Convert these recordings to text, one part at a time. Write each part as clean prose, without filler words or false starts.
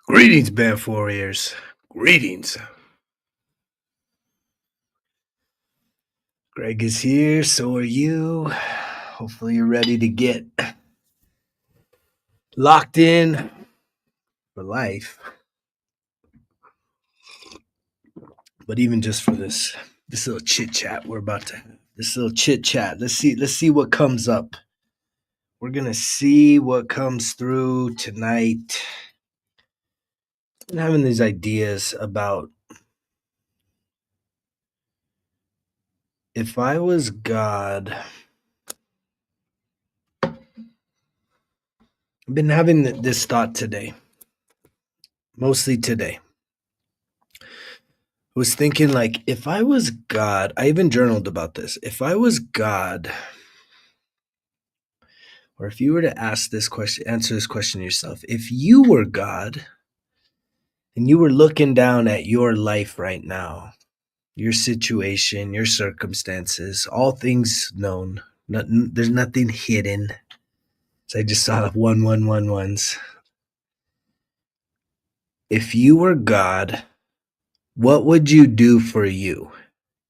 Greetings, Band Warriors. Greetings. Greg is here, so are you. Hopefully, you're ready to get locked in for life. But even just for this little chit chat we're about to have. This little chit chat. Let's see what comes up. We're gonna see what comes through tonight. I'm having these ideas about if I was God. I've been having this thought today, mostly today. Was thinking like if I was God, I even journaled about this. If I was God, or if you were to ask this question, answer this question yourself, if you were God and you were looking down at your life right now, your situation, your circumstances, all things known, there's nothing hidden. So I just saw 1111s. If you were God, what would you do for you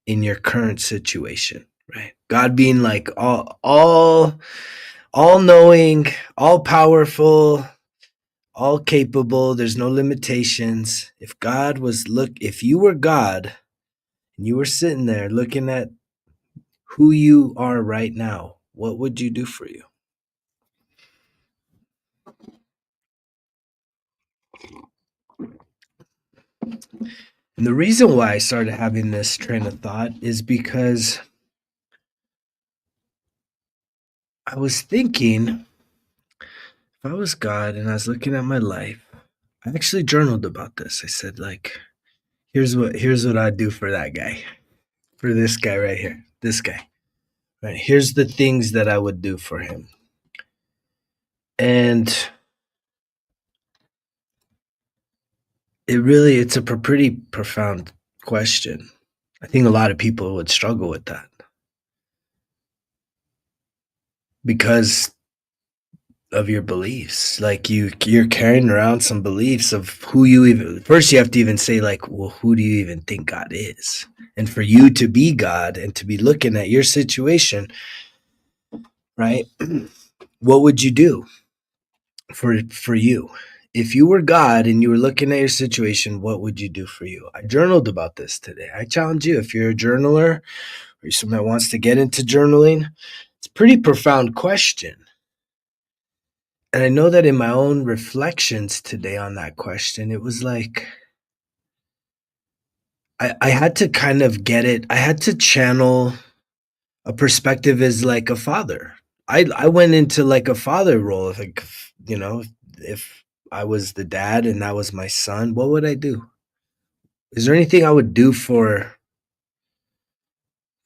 in your current situation? Right? God being like all knowing, all powerful, all capable, there's no limitations. If you were God and you were sitting there looking at who you are right now, what would you do for you? And the reason why I started having this train of thought is because I was thinking, if I was God and I was looking at my life, I actually journaled about this. I said, like, here's what I'd do for that guy. For this guy right here. This guy. Right. Here's the things that I would do for him. And it's a pretty profound question. I think a lot of people would struggle with that because of your beliefs. Like you're carrying around some beliefs of who you even, first you have to even say like, well, who do you even think God is? And for you to be God and to be looking at your situation, right? What would you do for you? If you were God and you were looking at your situation, what would you do for you? I journaled about this today. I challenge you, if you're a journaler or you're someone that wants to get into journaling, it's a pretty profound question. And I know that in my own reflections today on that question, it was like I had to kind of get it. I had to channel a perspective as like a father. I went into like a father role. If like, if I was the dad and that was my son, what would I do? Is there anything I would do for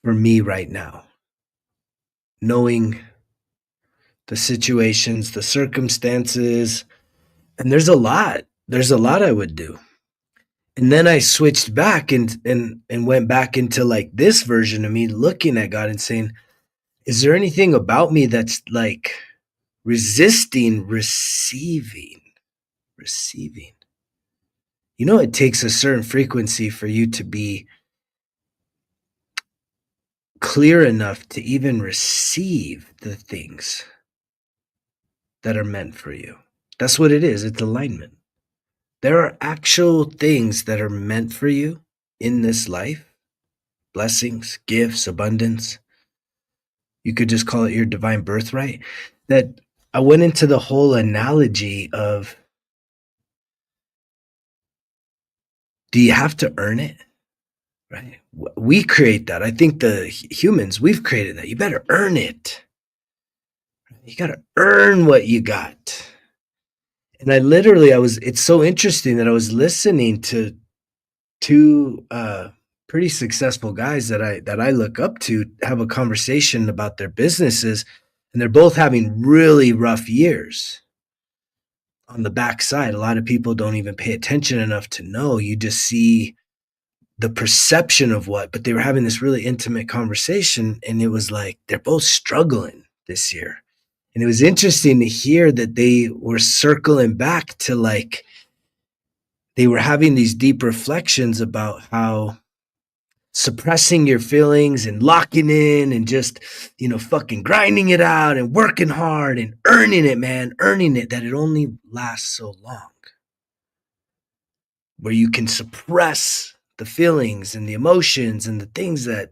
me right now? Knowing the situations, the circumstances, and there's a lot. There's a lot I would do. And then I switched back and went back into like this version of me looking at God and saying, is there anything about me that's like resisting receiving? It takes a certain frequency for you to be clear enough to even receive the things that are meant for you. That's what it is. It's alignment. There are actual things that are meant for you in this life. Blessings, gifts, abundance. You could just call it your divine birthright. That I went into the whole analogy of, do you have to earn it? Right? We create that. I think the humans, we've created that. You better earn it. You got to earn what you got. And it's so interesting that I was listening to two pretty successful guys that I look up to have a conversation about their businesses, and they're both having really rough years. On the backside, a lot of people don't even pay attention enough to know. You just see the perception of but they were having this really intimate conversation, and it was like they're both struggling this year. And it was interesting to hear that they were circling back to like, they were having these deep reflections about how suppressing your feelings and locking in and just, fucking grinding it out and working hard and earning it, man, earning it, that it only lasts so long. Where you can suppress the feelings and the emotions and the things that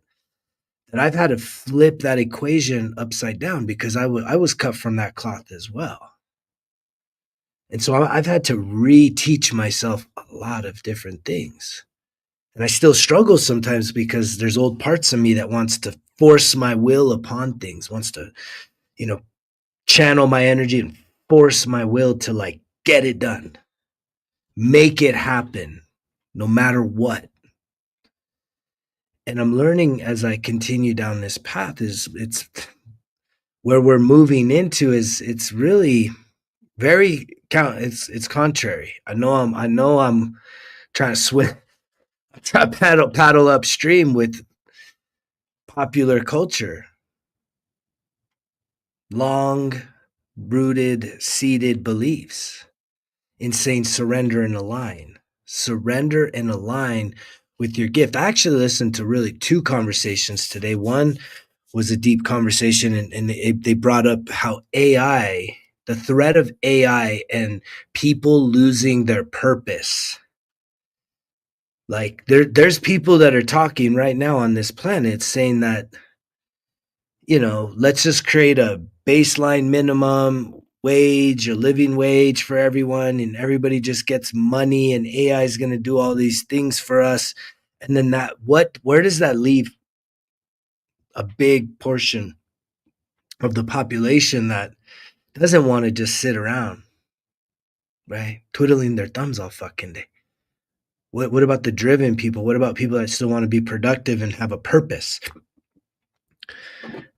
I've had to flip that equation upside down, because I was cut from that cloth as well. And so I've had to reteach myself a lot of different things. And I still struggle sometimes because there's old parts of me that wants to force my will upon things, wants to, you know, channel my energy and force my will to like get it done, make it happen, no matter what. And I'm learning as I continue down this path it's where we're moving into is it's really very it's contrary. I know I'm trying to swim, try to paddle upstream with popular culture, long rooted, seated beliefs in saying surrender and align. Surrender and align with your gift. I actually listened to really two conversations today. One was a deep conversation, and they brought up how AI, the threat of AI and people losing their purpose. Like there's people that are talking right now on this planet saying that, let's just create a baseline minimum wage, a living wage for everyone, and everybody just gets money, and AI is going to do all these things for us. And then where does that leave a big portion of the population that doesn't want to just sit around, right? Twiddling their thumbs all fucking day. What about the driven people? What about people that still want to be productive and have a purpose?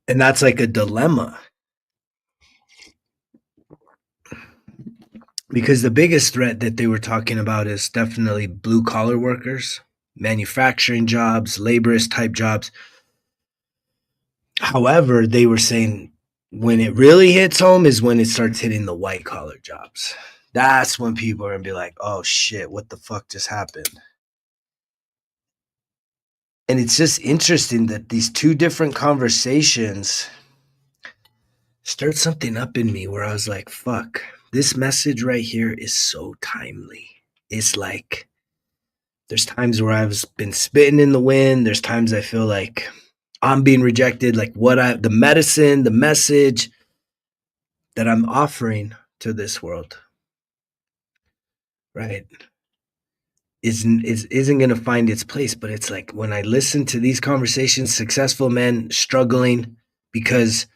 And that's like a dilemma. Because the biggest threat that they were talking about is definitely blue collar workers, manufacturing jobs, laborist type jobs. However, they were saying when it really hits home is when it starts hitting the white collar jobs. That's when people are going to be like, oh shit, what the fuck just happened? And it's just interesting that these two different conversations stirred something up in me where I was like, fuck, this message right here is so timely. It's like, there's times where I've been spitting in the wind. There's times I feel like I'm being rejected. Like the medicine, the message that I'm offering to this world, right, isn't going to find its place. But it's like when I listen to these conversations, successful men struggling because,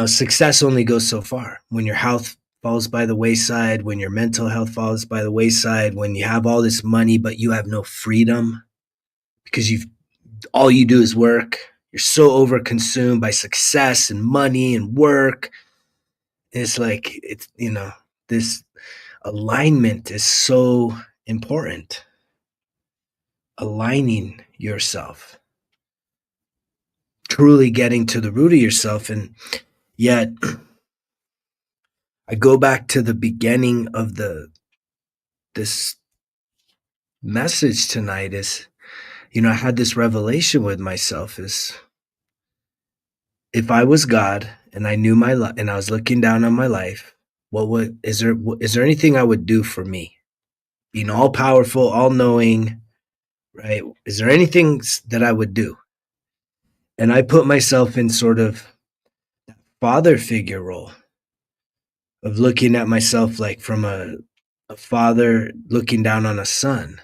success only goes so far. When your health falls by the wayside, when your mental health falls by the wayside, when you have all this money, but you have no freedom because all you do is work. You're so overconsumed by success and money and work. And it's like, this alignment is so important. Aligning yourself, truly getting to the root of yourself. And yet I go back to the beginning of this message tonight is, I had this revelation with myself is, if I was God and I knew my life and I was looking down on my life, is there anything I would do for me? Being all powerful, all knowing, right? Is there anything that I would do? And I put myself in sort of father figure role of looking at myself like from a father looking down on a son.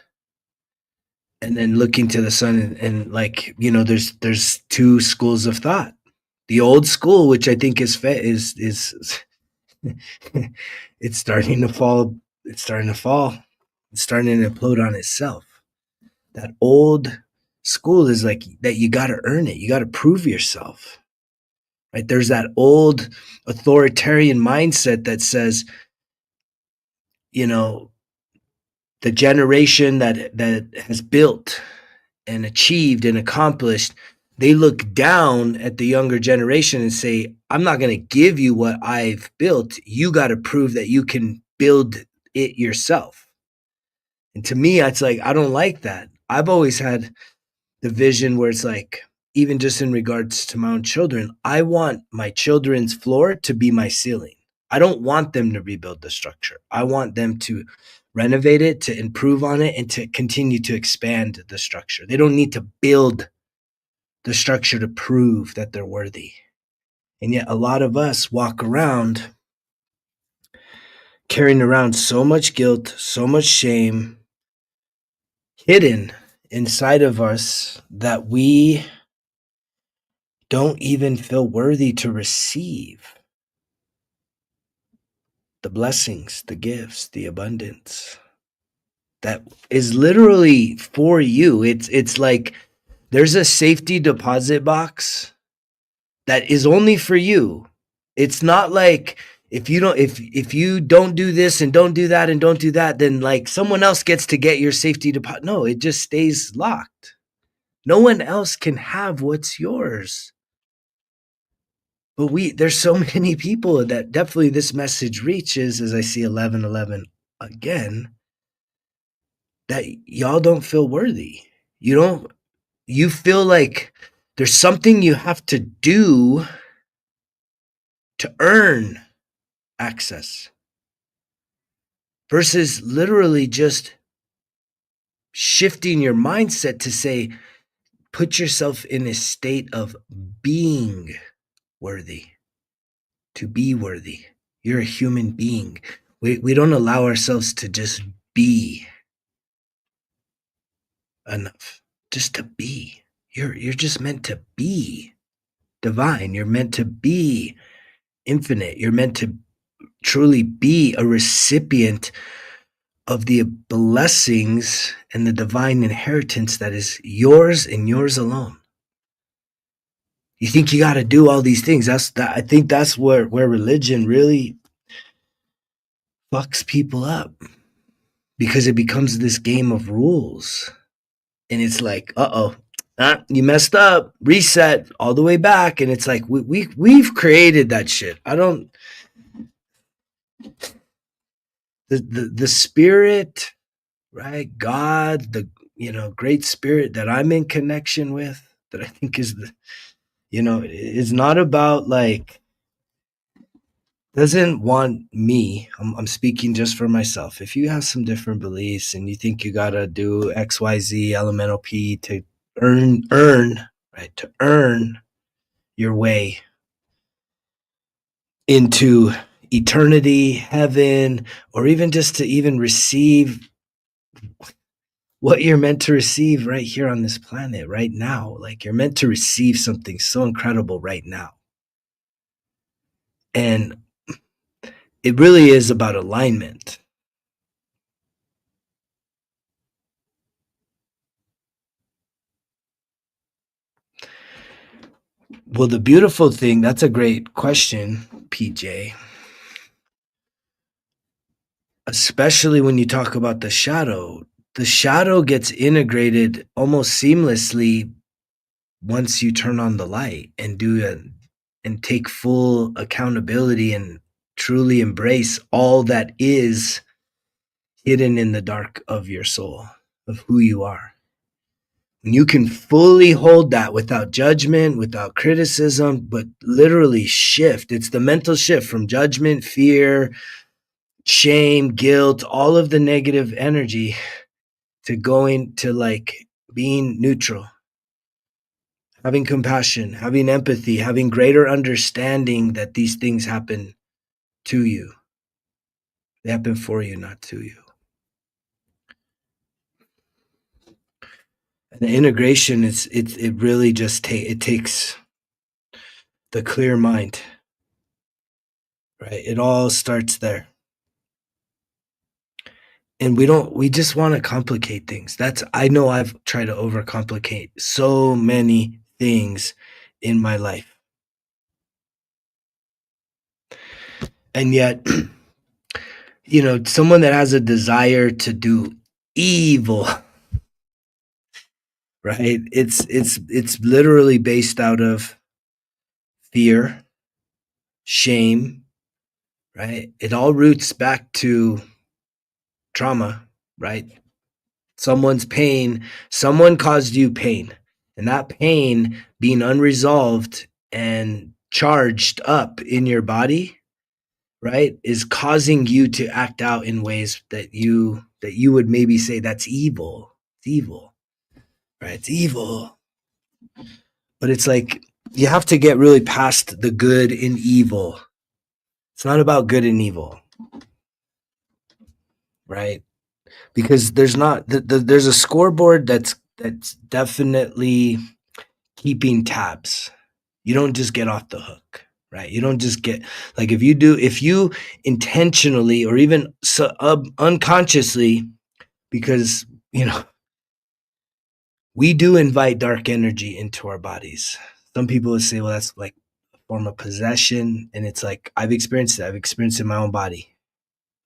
And then looking to the son and like, there's two schools of thought. The old school, which I think is it's starting to fall. It's starting to fall. It's starting to implode on itself. That old school is like that. You got to earn it. You got to prove yourself. Right? There's that old authoritarian mindset that says, the generation that has built and achieved and accomplished, they look down at the younger generation and say, I'm not going to give you what I've built. You got to prove that you can build it yourself. And to me, it's like, I don't like that. I've always had the vision where it's like, even just in regards to my own children, I want my children's floor to be my ceiling. I don't want them to rebuild the structure. I want them to renovate it, to improve on it, and to continue to expand the structure. They don't need to build the structure to prove that they're worthy. And yet, a lot of us walk around carrying around so much guilt, so much shame hidden inside of us that we don't even feel worthy to receive the blessings, the gifts, the abundance that is literally for you. It's like there's a safety deposit box that is only for you. It's not like if you don't do this and don't do that and don't do that, then like someone else gets to get your safety deposit. No, it just stays locked. No one else can have what's yours. But there's so many people that definitely this message reaches, as I see 11:11 again, that y'all don't feel worthy. You feel like there's something you have to do to earn access versus literally just shifting your mindset to say, put yourself in a state of being worthy, to be worthy. You're a human being. We don't allow ourselves to just be enough, just to be. You're just meant to be divine. You're meant to be infinite. You're meant to truly be a recipient of the blessings and the divine inheritance that is yours and yours alone. You think you got to do all these things. I think that's where religion really fucks people up, because it becomes this game of rules. And it's like, you messed up, reset all the way back. And it's like, we've created that shit. The spirit, right? God, the, great spirit that I'm in connection with, that I think is is not about like, doesn't want me. I'm speaking just for myself. If you have some different beliefs and you think you gotta do XYZ elemental P to earn, right? To earn your way into eternity, heaven, or even just to even receive what you're meant to receive right here on this planet right now. Like, you're meant to receive something so incredible right now. And it really is about alignment. Well, the beautiful thing, that's a great question, PJ. Especially when you talk about the shadow gets integrated almost seamlessly once you turn on the light and and take full accountability and truly embrace all that is hidden in the dark of your soul, of who you are. And you can fully hold that without judgment, without criticism, but literally shift. It's the mental shift from judgment, fear, shame, guilt, all of the negative energy, to going to like being neutral, having compassion, having empathy, having greater understanding that these things happen to you. They happen for you, not to you. And the integration it really just it takes the clear mind, right? It all starts there. And we just want to complicate things. I know I've tried to overcomplicate so many things in my life. And yet, someone that has a desire to do evil, right? It's literally based out of fear, shame, right? It all roots back to trauma, right? someone's pain, someone caused you pain. And that pain being unresolved and charged up in your body, right, is causing you to act out in ways that you would maybe say that's evil. It's evil, right? It's evil. But it's like you have to get really past the good and evil. It's not about good and evil, right? Because there's a scoreboard that's definitely keeping tabs. You don't just get off the hook, right? You don't just get, like, if you intentionally or even unconsciously, because we do invite dark energy into our bodies. Some people would say, well, that's like a form of possession, and it's like I've experienced it. I've experienced it in my own body.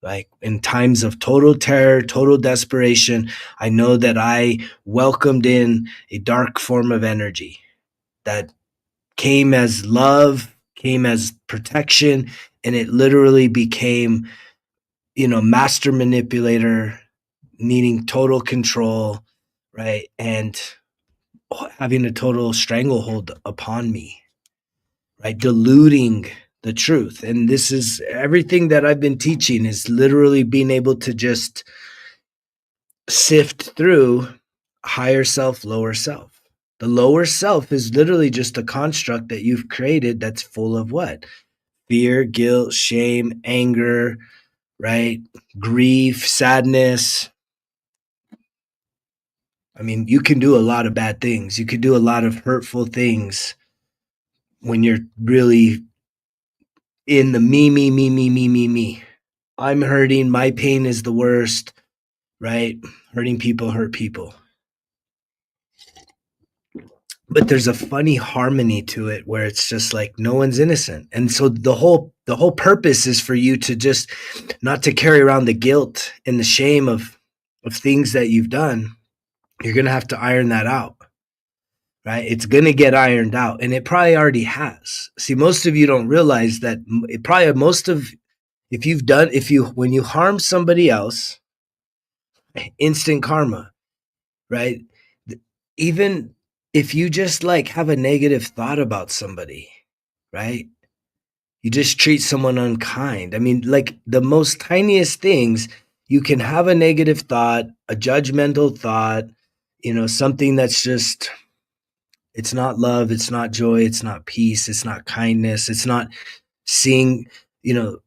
Like in times of total terror, total desperation, I know that I welcomed in a dark form of energy that came as love, came as protection, and it literally became, master manipulator, needing total control, right? And having a total stranglehold upon me, right? Diluting the truth. And this is everything that I've been teaching, is literally being able to just sift through higher self, lower self. The lower self is literally just a construct that you've created that's full of what? Fear, guilt, shame, anger, right? Grief, sadness. I mean, you can do a lot of bad things. You could do a lot of hurtful things when you're really in the me, me, me, me, me, me, me. I'm hurting. My pain is the worst, right? Hurting people hurt people. But there's a funny harmony to it where it's just like no one's innocent. And so the whole purpose is for you to just not to carry around the guilt and the shame of things that you've done. You're going to have to iron that out. Right? It's going to get ironed out, and it probably already has. See, most of you don't realize that when you harm somebody else, instant karma, right? Even if you just like have a negative thought about somebody, right? You just treat someone unkind. I mean, like the most tiniest things, you can have a negative thought, a judgmental thought, something that's just, it's not love, it's not joy, it's not peace, it's not kindness, it's not seeing, you know,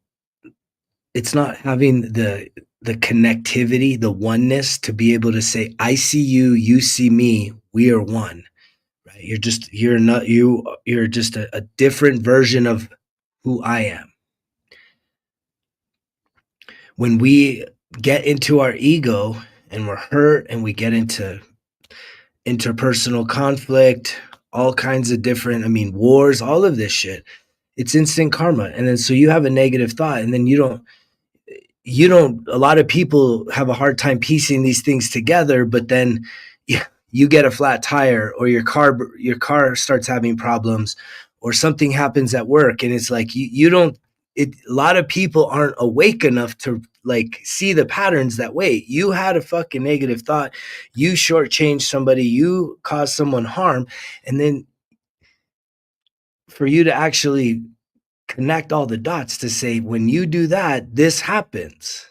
it's not having the connectivity, the oneness to be able to say, I see you, you see me, we are one. Right? You're just a different version of who I am. When we get into our ego and we're hurt and we get into interpersonal conflict, all kinds of different, wars, all of this shit, it's instant karma. And then so you have a negative thought, and then a lot of people have a hard time piecing these things together, but then you get a flat tire, or your car starts having problems, or something happens at work, and it's like a lot of people aren't awake enough to like see the patterns that, wait, you had a fucking negative thought, you shortchanged somebody, you caused someone harm, and then for you to actually connect all the dots to say, when you do that, this happens.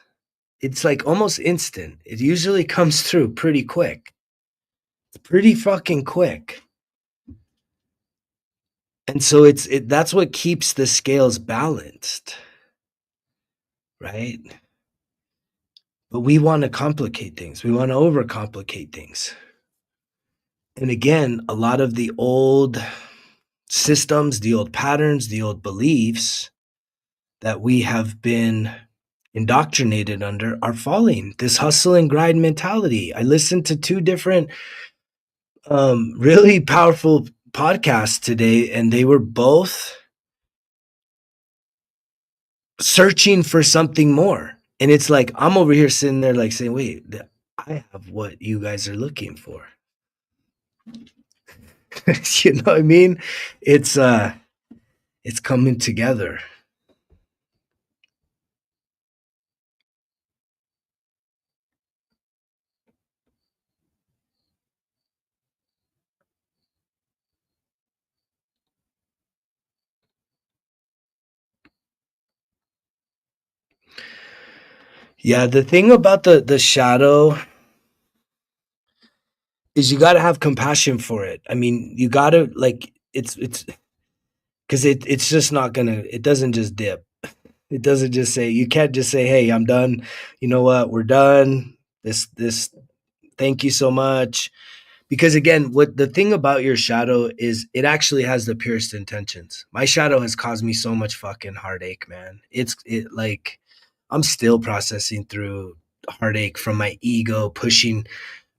It's like almost instant. It usually comes through pretty quick. It's pretty fucking quick. And so that's what keeps the scales balanced, right? But we want to complicate things. We want to overcomplicate things. And again, a lot of the old systems, the old patterns, the old beliefs that we have been indoctrinated under are falling. This hustle and grind mentality. I listened to two different really powerful podcasts today, and they were both searching for something more. And it's like I'm over here sitting there like saying, wait, I have what you guys are looking for. You know what I mean? It's coming together. Yeah, the thing about the shadow is you got to have compassion for it. I mean, you got to like it's because it's just not gonna. It doesn't just dip. It doesn't just say. You can't just say, "Hey, I'm done." You know what? We're done. This. Thank you so much. Because again, what the thing about your shadow is, it actually has the purest intentions. My shadow has caused me so much fucking heartache, man. It like I'm still processing through heartache from my ego pushing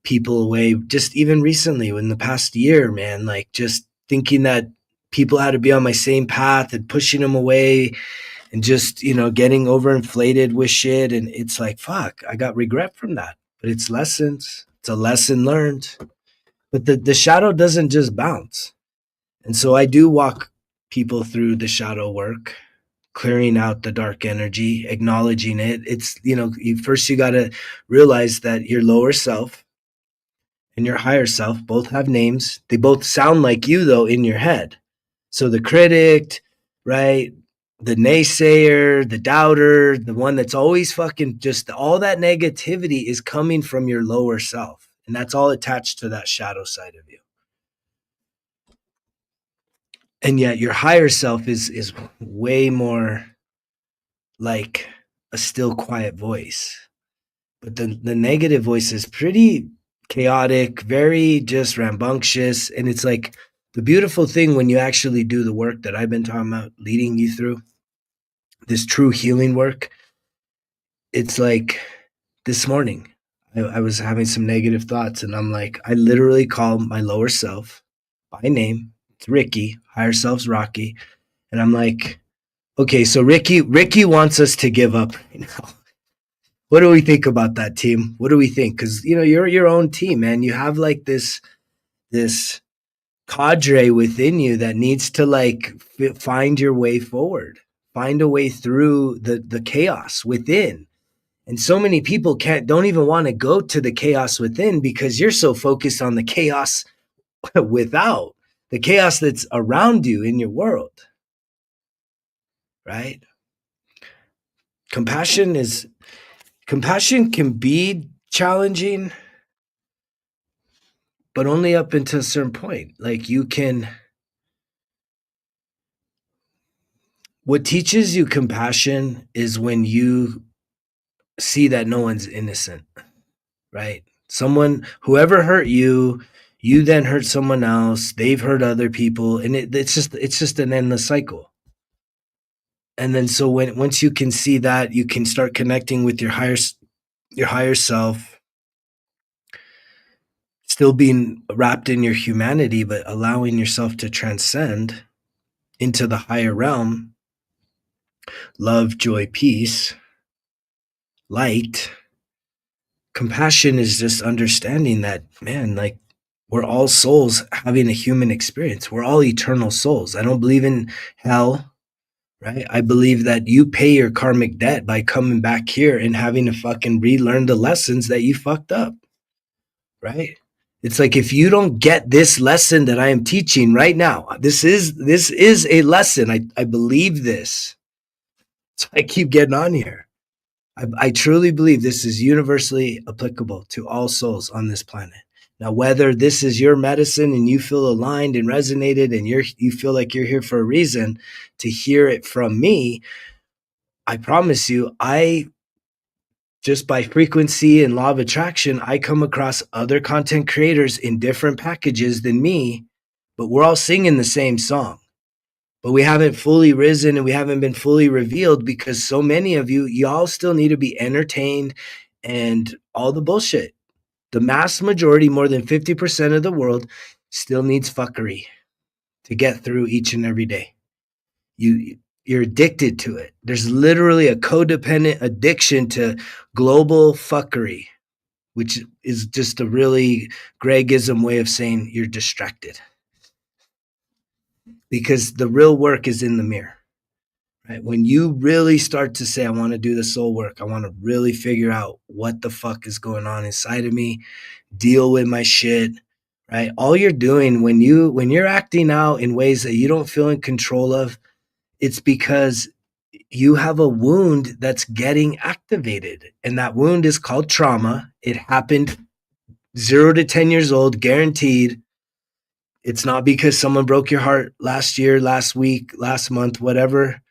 people away. Just even recently, in the past year, man, like just thinking that people had to be on my same path and pushing them away, and just getting overinflated with shit. And it's like, fuck, I got regret from that. But it's lessons. It's a lesson learned. But the shadow doesn't just bounce. And so I do walk people through the shadow work, clearing out the dark energy, acknowledging it. It's, first you got to realize that your lower self and your higher self both have names. They both sound like you, though, in your head. So the critic, right? The naysayer, the doubter, the one that's always fucking just all that negativity is coming from your lower self. And that's all attached to that shadow side of you. And yet your higher self is way more like a still quiet voice. But the negative voice is pretty chaotic, very just rambunctious. And it's like the beautiful thing when you actually do the work that I've been talking about, leading you through this true healing work. It's like this morning, I was having some negative thoughts, and I'm like, I literally call my lower self by name. It's Ricky, higher self's Rocky. And I'm like, okay, so Ricky wants us to give up right now. What do we think about that, team? What do we think? Because you're your own team, man. You have like this cadre within you that needs to like find your way forward, find a way through the chaos within. And so many people don't even want to go to the chaos within because you're so focused on the chaos without, the chaos that's around you in your world, right? Compassion can be challenging, but only up until a certain point. Like what teaches you compassion is when you see that no one's innocent, right? Whoever hurt you, you then hurt someone else, they've hurt other people, and it's just an endless cycle. And then so once you can see that, you can start connecting with your higher self, still being wrapped in your humanity, but allowing yourself to transcend into the higher realm, love, joy, peace, light. Compassion is just understanding that, man, like we're all souls having a human experience. We're all eternal souls. I don't believe in hell, right? I believe that you pay your karmic debt by coming back here and having to fucking relearn the lessons that you fucked up, right? It's like, if you don't get this lesson that I am teaching right now, this is a lesson. I believe this. So I keep getting on here. I truly believe this is universally applicable to all souls on this planet. Now, whether this is your medicine and you feel aligned and resonated and you feel like you're here for a reason to hear it from me, I promise you, just by frequency and law of attraction, I come across other content creators in different packages than me, but we're all singing the same song. But we haven't fully risen and we haven't been fully revealed because so many of y'all still need to be entertained and all the bullshit. The mass majority, more than 50% of the world, still needs fuckery to get through each and every day. You're addicted to it. There's literally a codependent addiction to global fuckery, which is just a really Gregism way of saying you're distracted. Because the real work is in the mirror. Right? When you really start to say, I want to do the soul work, I want to really figure out what the fuck is going on inside of me, deal with my shit, right? All you're doing when you're acting out in ways that you don't feel in control of, it's because you have a wound that's getting activated, and that wound is called trauma. It happened 0 to 10 years old, guaranteed. It's not because someone broke your heart last year, last week, last month, whatever,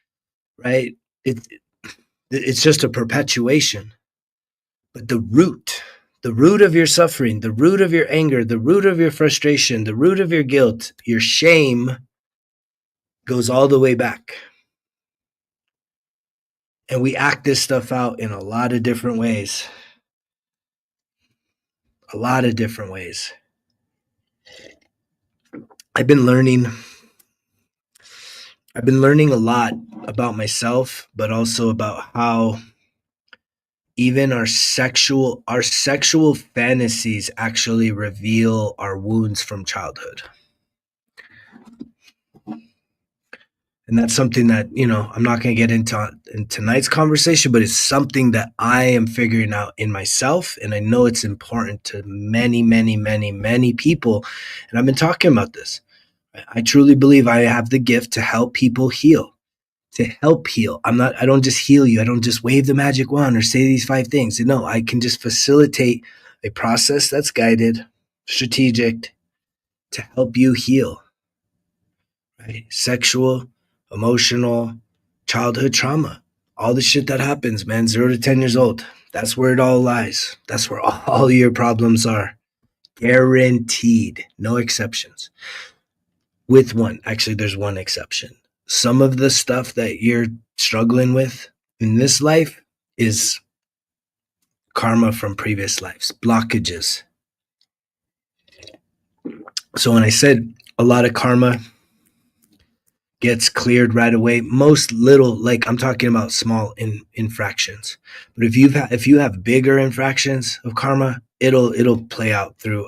right? It's just a perpetuation. But the root of your suffering, the root of your anger, the root of your frustration, the root of your guilt, your shame goes all the way back. And we act this stuff out in a lot of different ways. A lot of different ways. I've been learning a lot about myself, but also about how even our sexual fantasies actually reveal our wounds from childhood. And that's something that, I'm not going to get into in tonight's conversation, but it's something that I am figuring out in myself. And I know it's important to many, many, many, many people. And I've been talking about this. I truly believe I have the gift to help people heal, to help heal. I don't just heal you. I don't just wave the magic wand or say these 5 things. No, I can just facilitate a process that's guided, strategic, to help you heal. Right? Sexual, emotional, childhood trauma, all the shit that happens, man, 0 to 10 years old. That's where it all lies. That's where all your problems are. Guaranteed. No exceptions. There's one exception. Some of the stuff that you're struggling with in this life is karma from previous lives, blockages. So when I said a lot of karma gets cleared right away, most little, like I'm talking about small infractions. But if you have bigger infractions of karma, it'll play out through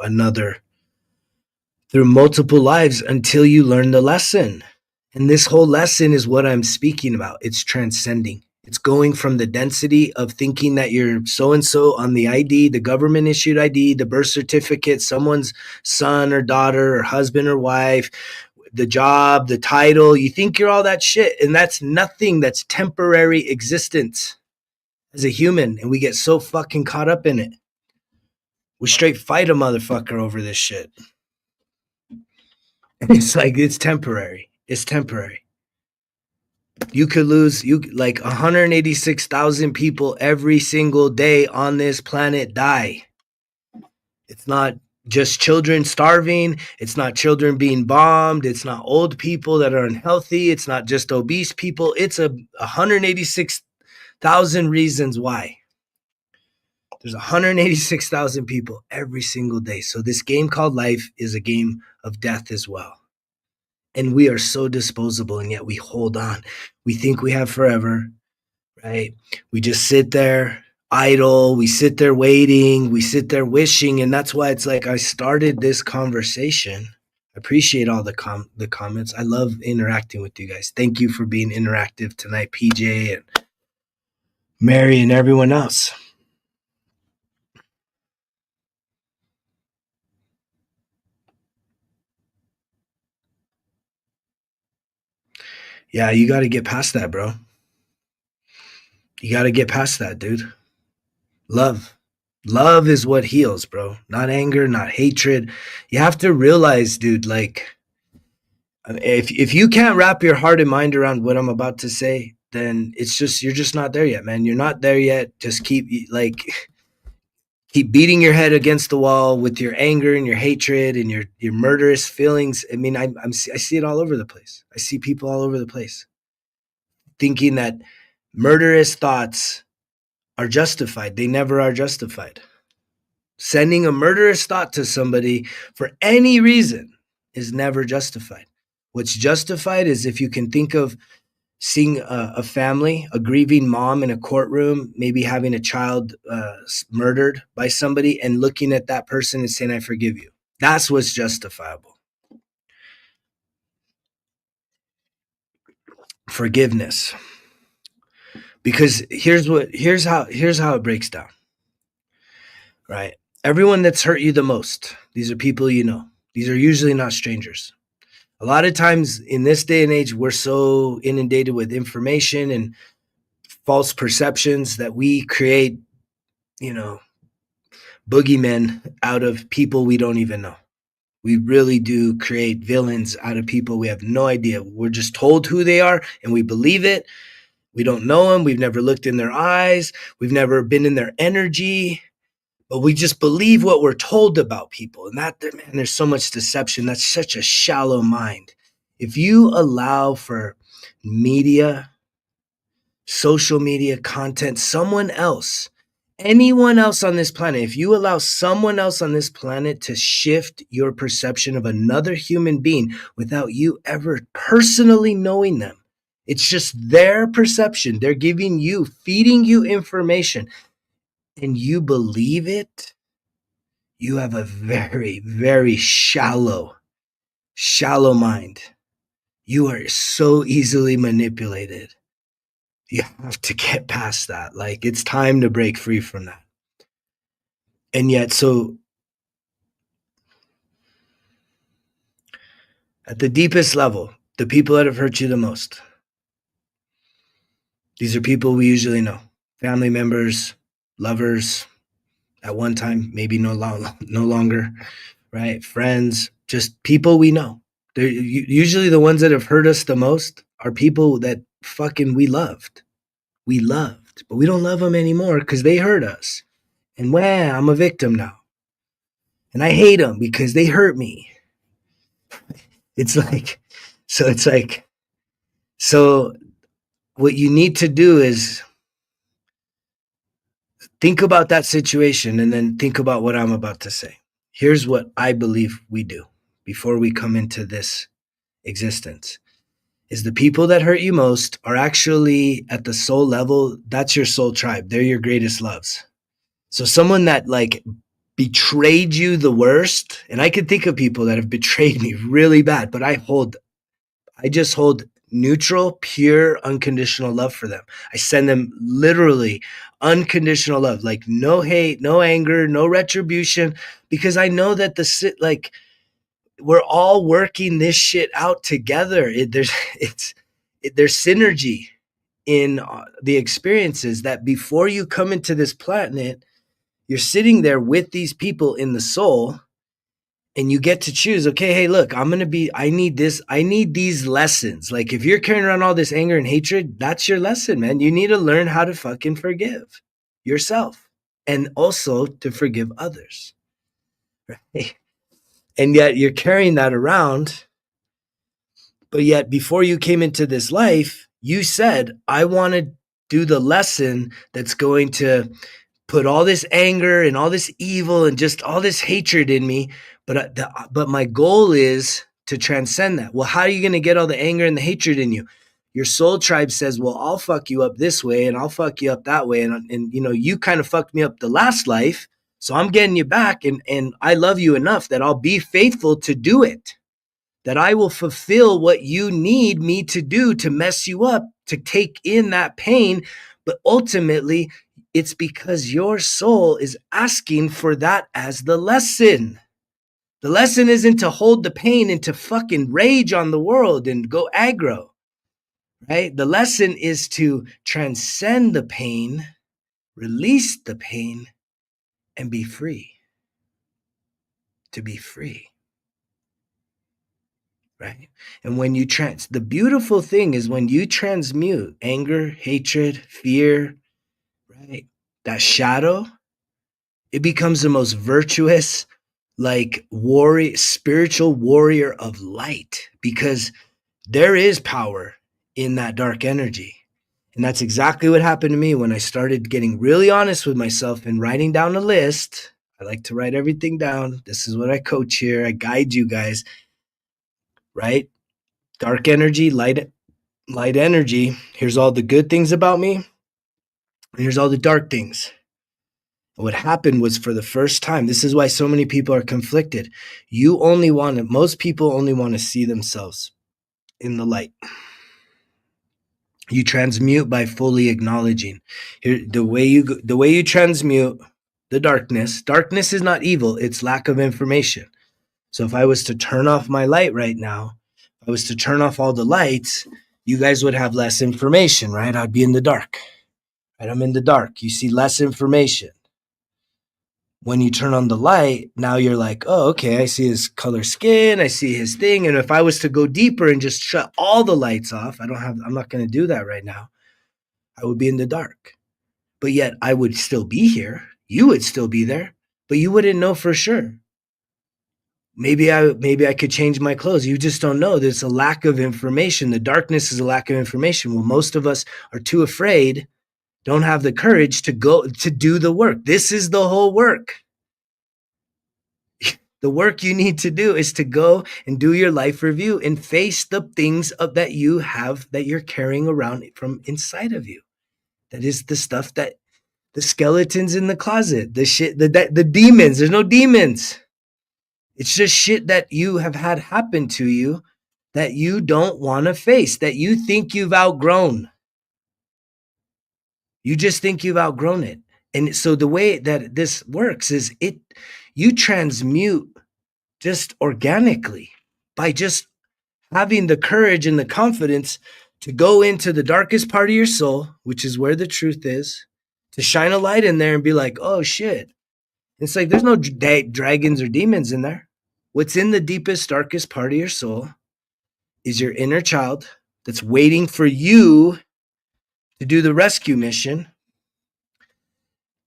multiple lives until you learn the lesson. And this whole lesson is what I'm speaking about. It's transcending. It's going from the density of thinking that you're so-and-so on the ID, the government issued ID, the birth certificate, someone's son or daughter or husband or wife, the job, the title. You think you're all that shit. And that's nothing. That's temporary existence as a human. And we get so fucking caught up in it. We straight fight a motherfucker over this shit. And it's like, it's temporary. It's temporary. You could lose like 186,000 people every single day on this planet die. It's not just children starving. It's not children being bombed. It's not old people that are unhealthy. It's not just obese people. It's 186,000 reasons why. There's 186,000 people every single day. So this game called life is a game of death as well. And we are so disposable, and yet we hold on. We think we have forever, right? We just sit there idle. We sit there waiting. We sit there wishing. And that's why it's like I started this conversation. I appreciate all the comments. I love interacting with you guys. Thank you for being interactive tonight, PJ and Mary and everyone else. Yeah, you got to get past that, bro. You got to get past that, dude. Love is what heals, bro. Not anger, not hatred. You have to realize, dude, like if you can't wrap your heart and mind around what I'm about to say, then it's just, you're just not there yet, man. You're not there yet. Just keep beating your head against the wall with your anger and your hatred and your murderous feelings. I mean, I see it all over the place. I see people all over the place thinking that murderous thoughts are justified. They never are justified. Sending a murderous thought to somebody for any reason is never justified. What's justified is if you can think of seeing a family, a grieving mom in a courtroom, maybe having a child murdered by somebody, and looking at that person and saying, I forgive you. That's what's justifiable. Forgiveness. Because here's how it breaks down. Right? Everyone that's hurt you the most, these are people you know. These are usually not strangers. A lot of times in this day and age, we're so inundated with information and false perceptions, that we create, you know, boogeymen out of people we don't even know. We really do create villains out of people we have no idea. We're just told who they are and we believe it. We don't know them. We've never looked in their eyes. We've never been in their energy, but we just believe what we're told about people. And that, man, there's so much deception. That's such a shallow mind. If you allow for media, social media content, someone else, anyone else on this planet, if you allow someone else on this planet to shift your perception of another human being without you ever personally knowing them, it's just their perception. They're giving you, feeding you information, and you believe it, you have a very, very shallow mind. You are so easily manipulated. You have to get past that. Like, it's time to break free from that. And yet, so at the deepest level, the people that have hurt you the most, these are people we usually know. Family members, lovers, at one time, maybe no longer, right? Friends, just people we know. They're usually the ones that have hurt us the most are people that fucking we loved. We loved, but we don't love them anymore because they hurt us. And wow, I'm a victim now. And I hate them because they hurt me. It's like, so what you need to do is think about that situation and then think about what I'm about to say. Here's what I believe we do before we come into this existence. Is the people that hurt you most are actually at the soul level. That's your soul tribe. They're your greatest loves. So someone that like betrayed you the worst, and I can think of people that have betrayed me really bad, but I just hold neutral, pure, unconditional love for them. I send them literally unconditional love, like no hate, no anger, no retribution, because I know that we're all working this shit out together. There's synergy in the experiences that before you come into this planet, you're sitting there with these people in the soul and you get to choose, okay, hey, look, I need these lessons. Like if you're carrying around all this anger and hatred, that's your lesson, man. You need to learn how to fucking forgive yourself and also to forgive others. Right? And yet you're carrying that around. But yet before you came into this life, you said, I want to do the lesson that's going to put all this anger and all this evil and just all this hatred in me. But my goal is to transcend that. Well, how are you going to get all the anger and the hatred in you? Your soul tribe says, well, I'll fuck you up this way and I'll fuck you up that way. And you know, you kind of fucked me up the last life. So I'm getting you back. And I love you enough that I'll be faithful to do it, that I will fulfill what you need me to do to mess you up, to take in that pain. But ultimately, it's because your soul is asking for that as the lesson. The lesson isn't to hold the pain and to fucking rage on the world and go aggro, right? The lesson is to transcend the pain, release the pain, and be free. To be free. Right? And when you the beautiful thing is when you transmute anger, hatred, fear, right? That shadow, it becomes the most virtuous, like spiritual warrior of light, because there is power in that dark energy. And that's exactly what happened to me when I started getting really honest with myself and writing down a list. I like to write everything down. This is what I coach here. I guide you guys, right? Dark energy, light energy. Here's all the good things about me. And here's all the dark things. What happened was, for the first time, this is why so many people are conflicted. Most people only want to see themselves in the light. You transmute by fully acknowledging. Here, the way you transmute the darkness is not evil, it's lack of information. So if I was to turn off my light right now, if I was to turn off all the lights, you guys would have less information, right? I'd be in the dark. right? I'm in the dark. You see less information. When you turn on the light, now you're like, oh, okay, I see his color skin, I see his thing. And if I was to go deeper and just shut all the lights off, I'm not going to do that right now. I would be in the dark. But yet I would still be here. You would still be there, but you wouldn't know for sure. Maybe I could change my clothes. You just don't know. There's a lack of information. The darkness is a lack of information. Well, most of us are too afraid, don't have the courage to go to do the work. This is the whole work. The work you need to do is to go and do your life review and face the things that you have that you're carrying around from inside of you. That is the stuff that the skeletons in the closet, the shit, the demons. There's no demons. It's just shit that you have had happen to you that you don't want to face, that you think you've outgrown. You just think you've outgrown it. And so the way that this works is you transmute just organically by just having the courage and the confidence to go into the darkest part of your soul, which is where the truth is, to shine a light in there and be like, oh shit. It's like there's no dragons or demons in there. What's in the deepest, darkest part of your soul is your inner child that's waiting for you to do the rescue mission.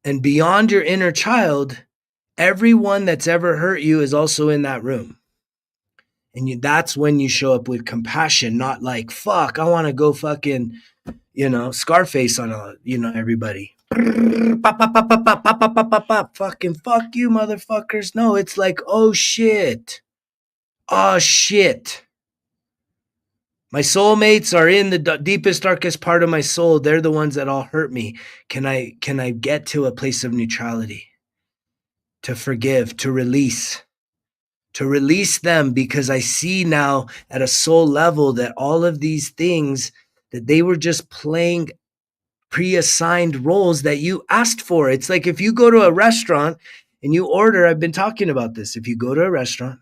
And beyond your inner child, everyone that's ever hurt you is also in that room. And that's when you show up with compassion, not like, fuck, I want to go fucking, Scarface on everybody. Fucking fuck you, motherfuckers. No, it's like, oh shit. Oh shit. My soulmates are in the deepest, darkest part of my soul. They're the ones that all hurt me. Can I get to a place of neutrality? To forgive, to release them, because I see now at a soul level that all of these things, that they were just playing pre-assigned roles that you asked for. It's like if you go to a restaurant and you order, I've been talking about this. If you go to a restaurant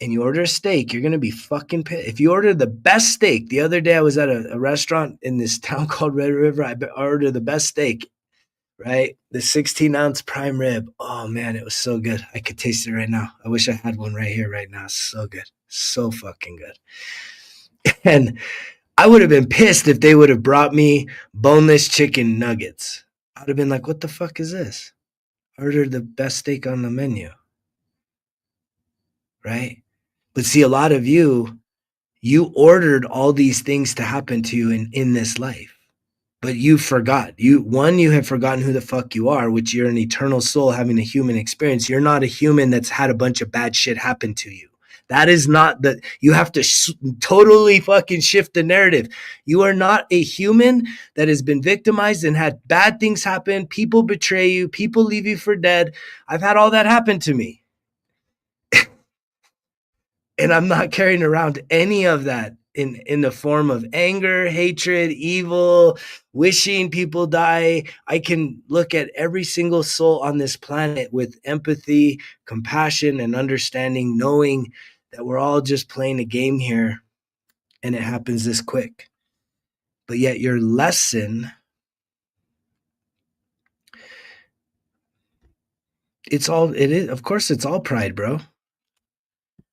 and you order a steak, you're going to be fucking pissed. If you order the best steak, the other day I was at a restaurant in this town called Red River. I ordered the best steak, right? The 16-ounce prime rib. Oh man, it was so good. I could taste it right now. I wish I had one right here, right now. So good. So fucking good. And I would have been pissed if they would have brought me boneless chicken nuggets. I would have been like, what the fuck is this? I ordered the best steak on the menu. Right? But see, a lot of you ordered all these things to happen to you in this life. But you forgot. You have forgotten who the fuck you are, which you're an eternal soul having a human experience. You're not a human that's had a bunch of bad shit happen to you. That is not you have to totally fucking shift the narrative. You are not a human that has been victimized and had bad things happen. People betray you. People leave you for dead. I've had all that happen to me. And I'm not carrying around any of that in the form of anger, hatred, evil, wishing people die. I can look at every single soul on this planet with empathy, compassion, and understanding, knowing that we're all just playing a game here and it happens this quick. But yet your lesson, of course, it's all pride, bro.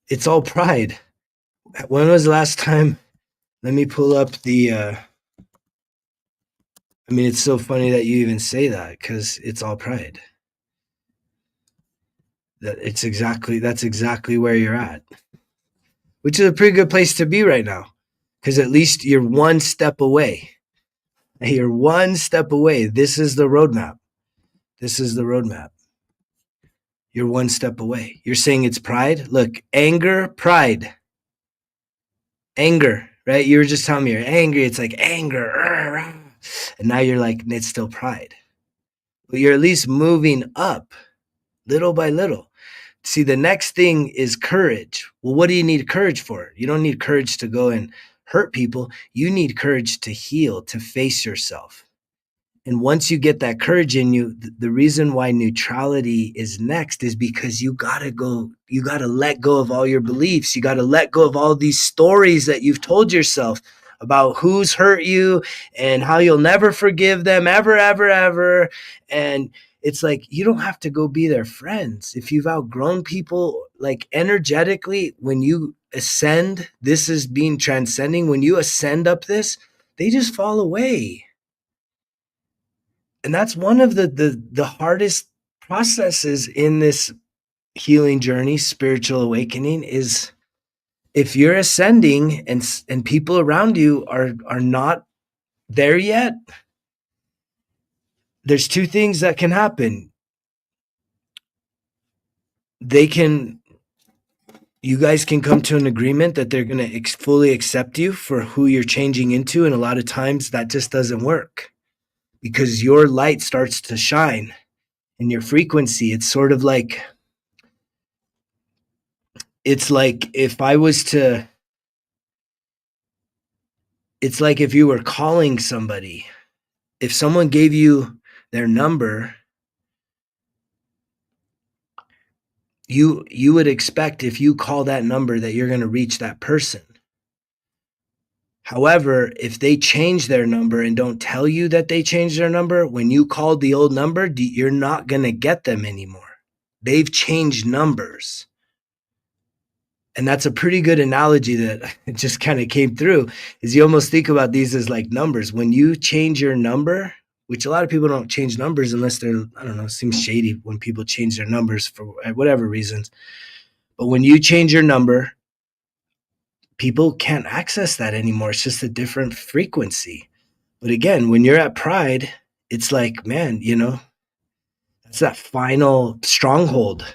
It's all pride. When was the last time? Let me pull up the, it's so funny that you even say that, because it's all pride. That's exactly where you're at, which is a pretty good place to be right now, because at least you're one step away. You're one step away. This is the roadmap. You're one step away. You're saying it's pride? Look, anger, pride. Anger, right? You were just telling me you're angry. It's like anger. And now you're like, it's still pride. But you're at least moving up little by little. See, the next thing is courage. Well, what do you need courage for? You don't need courage to go and hurt people. You need courage to heal, to face yourself. And once you get that courage in you, the reason why neutrality is next is because you got to let go of all your beliefs. You got to let go of all these stories that you've told yourself. about who's hurt you and how you'll never forgive them ever, ever, ever. And it's like, you don't have to go be their friends. If you've outgrown people, like energetically, when you ascend, this is being transcending. When you ascend up this, they just fall away. And that's one of the hardest processes in this healing journey, spiritual awakening, is if you're ascending and people around you are not there yet, there's two things that can happen. You guys can come to an agreement that they're going to fully accept you for who you're changing into. And a lot of times that just doesn't work because your light starts to shine and your frequency. It's sort of like, it's like if you were calling somebody, if someone gave you their number, you would expect if you call that number that you're going to reach that person. However, if they change their number and don't tell you that they changed their number, when you called the old number, you're not going to get them anymore. They've changed numbers. And that's a pretty good analogy that just kind of came through, is you almost think about these as like numbers. When you change your number, which a lot of people don't change numbers unless they're, I don't know, it seems shady when people change their numbers for whatever reasons. But when you change your number, people can't access that anymore. It's just a different frequency. But again, when you're at pride, it's like, man, that's that final stronghold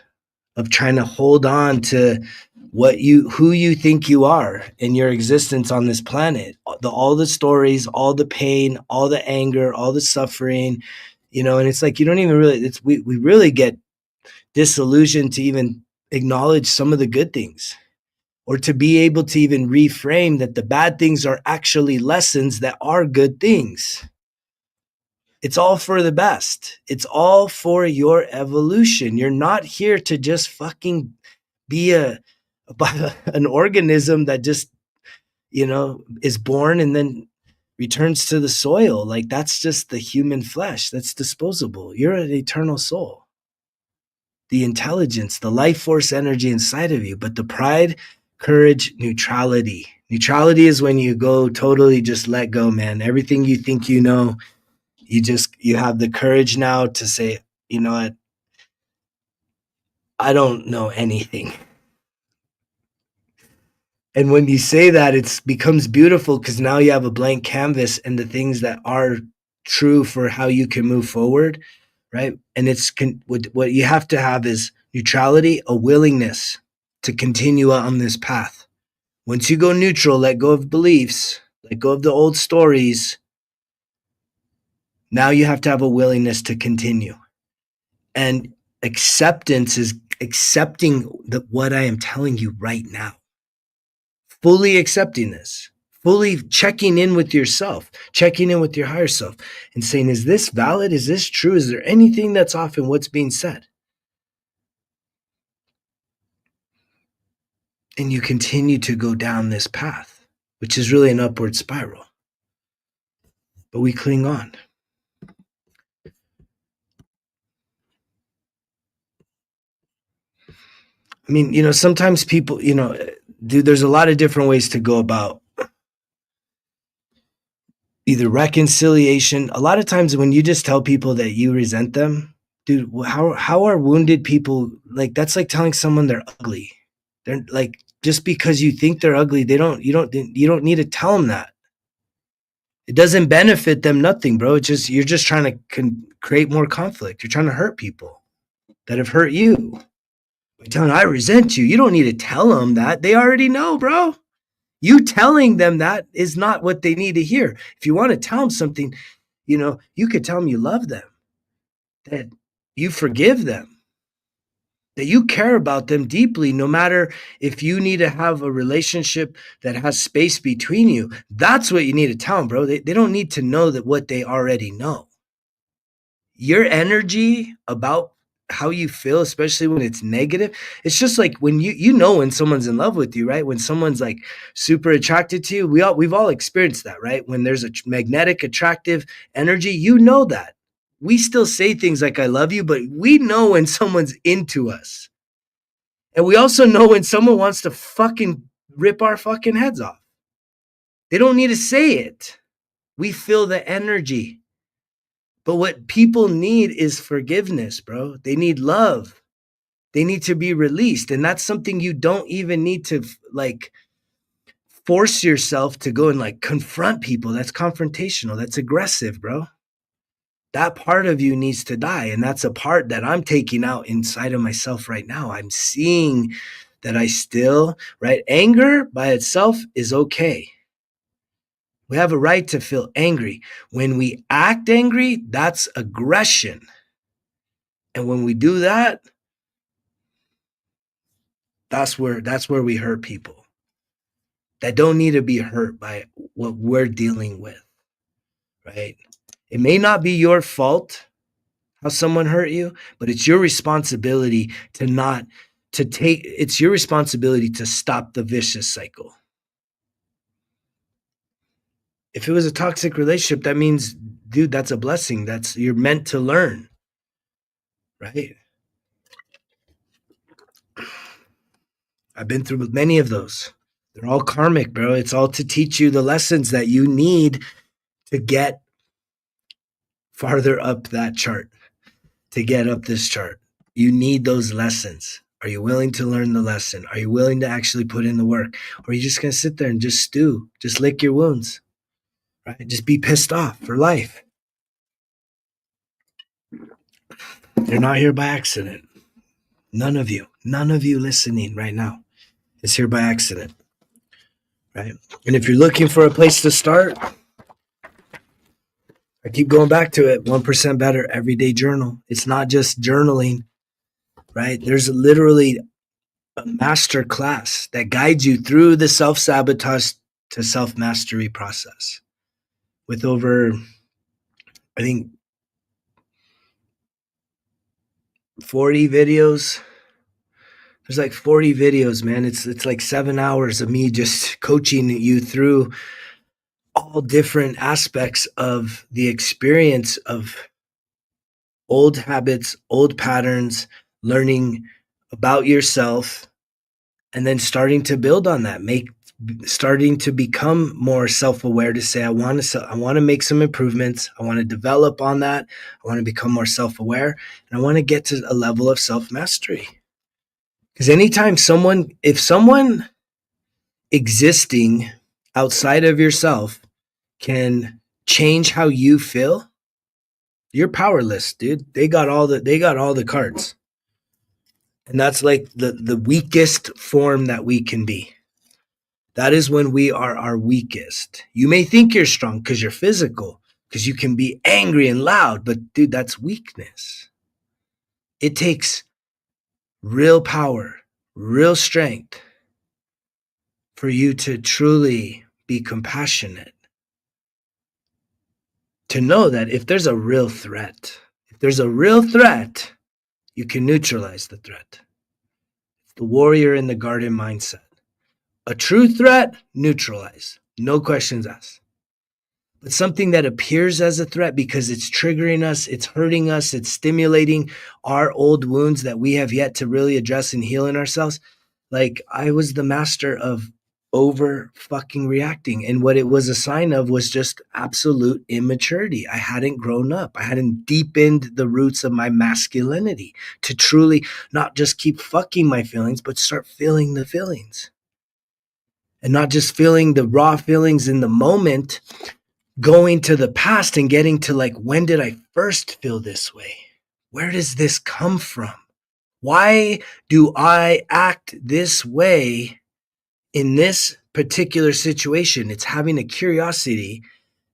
of trying to hold on to who you think you are in your existence on this planet. All the stories, all the pain, all the anger, all the suffering, and it's like, you don't even really, we really get disillusioned to even acknowledge some of the good things, or to be able to even reframe that the bad things are actually lessons that are good things. It's all for the best. It's all for your evolution. You're not here to just fucking be an organism that just, is born and then returns to the soil. Like, that's just the human flesh. That's disposable. You're an eternal soul. The intelligence, the life force energy inside of you. But the pride, courage, neutrality. Neutrality is when you go totally just let go, man. Everything you think you know, you have the courage now to say, you know what? I don't know anything. And when you say that, it becomes beautiful because now you have a blank canvas and the things that are true for how you can move forward, right? And what you have to have is neutrality, a willingness to continue on this path. Once you go neutral, let go of beliefs, let go of the old stories. Now you have to have a willingness to continue. And acceptance is accepting what I am telling you right now. Fully accepting this, fully checking in with yourself, checking in with your higher self and saying, is this valid? Is this true? Is there anything that's off in what's being said? And you continue to go down this path, which is really an upward spiral. But we cling on. I mean, sometimes people, dude, there's a lot of different ways to go about either reconciliation. A lot of times when you just tell people that you resent them, dude, how are wounded people, like, that's like telling someone they're ugly. They're like, just because you think they're ugly, you don't need to tell them that. It doesn't benefit them, nothing, bro. You're just trying to create more conflict. You're trying to hurt people that have hurt you. By telling, I resent you. You don't need to tell them that. They already know, bro. You telling them that is not what they need to hear. If you want to tell them something, you could tell them you love them, that you forgive them, that you care about them deeply, no matter if you need to have a relationship that has space between you. That's what you need to tell them, bro. They don't need to know that what they already know. Your energy about how you feel, especially when it's negative. It's just like when you know when someone's in love with you, right? When someone's like super attracted to you, we've all experienced that, right? When there's a magnetic, attractive energy, you know that. We still say things like "I love you," but we know when someone's into us, and we also know when someone wants to fucking rip our fucking heads off. They don't need to say it. We feel the energy. But what people need is forgiveness, bro. They need love. They need to be released. And that's something you don't even need to like force yourself to go and like confront people. That's confrontational. That's aggressive, bro. That part of you needs to die. And that's a part that I'm taking out inside of myself right now. I'm seeing that I still, right? Anger by itself is okay. We have a right to feel angry. When we act angry, that's aggression. And when we do that, that's where we hurt people that don't need to be hurt by what we're dealing with, right? It may not be your fault how someone hurt you, but it's your responsibility to not to take it's your responsibility to stop the vicious cycle. If it was a toxic relationship, that means, dude, that's a blessing. That's you're meant to learn, right? I've been through many of those. They're all karmic, bro. It's all to teach you the lessons that you need to get farther up that chart, to get up this chart. You need those lessons. Are you willing to learn the lesson? Are you willing to actually put in the work? Or are you just going to sit there and just stew, just lick your wounds, right? Just be pissed off for life. You're not here by accident. None of you listening right now is here by accident, right? And if you're looking for a place to start, I keep going back to it. 1% Better Everyday Journal. It's not just journaling, right? There's literally a master class that guides you through the self-sabotage to self-mastery process with over, I think, 40 videos. There's like 40 videos, man. It's like 7 hours of me just coaching you through all different aspects of the experience of old habits, old patterns, learning about yourself, and then starting to build on that, starting to become more self-aware, to say, I want to make some improvements. I want to develop on that. I want to become more self-aware, and I want to get to a level of self-mastery. Because if someone existing outside of yourself can change how you feel, you're powerless, dude. They got all the cards. And that's like the weakest form that we can be. That is when we are our weakest. You may think you're strong because you're physical, because you can be angry and loud, but dude, that's weakness. It takes real power, real strength for you to truly be compassionate. To know that if there's a real threat, you can neutralize the threat. It's the warrior in the garden mindset. A true threat, neutralize. No questions asked. But something that appears as a threat because it's triggering us, it's hurting us, it's stimulating our old wounds that we have yet to really address and heal in ourselves. Like, I was the master of over fucking reacting. And what it was a sign of was just absolute immaturity. I hadn't grown up. I hadn't deepened the roots of my masculinity to truly not just keep fucking my feelings, but start feeling the feelings. And not just feeling the raw feelings in the moment, going to the past and getting to like, when did I first feel this way? Where does this come from? Why do I act this way in this particular situation? It's having a curiosity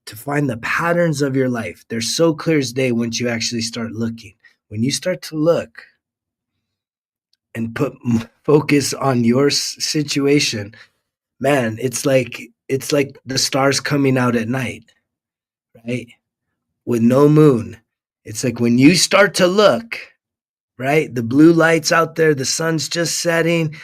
to find the patterns of your life. They're so clear as day once you actually start looking. When you start to look and put focus on your situation, man, it's like the stars coming out at night, right? With no moon. It's like when you start to look, right? The blue light's out there, the sun's just setting,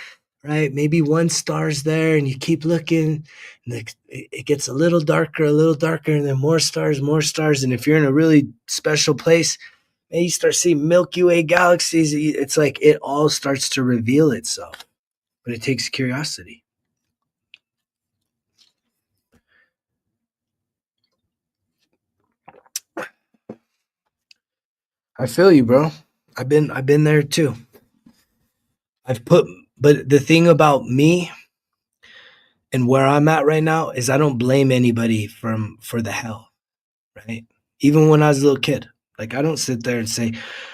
right? Maybe one star's there, and you keep looking, and it gets a little darker, and then more stars, more stars. And if you're in a really special place, and you start seeing Milky Way galaxies, it's like it all starts to reveal itself. But it takes curiosity. I feel you, bro. I've been there too. But the thing about me and where I'm at right now is I don't blame anybody for the hell, right? Even when I was a little kid, like I don't sit there and say,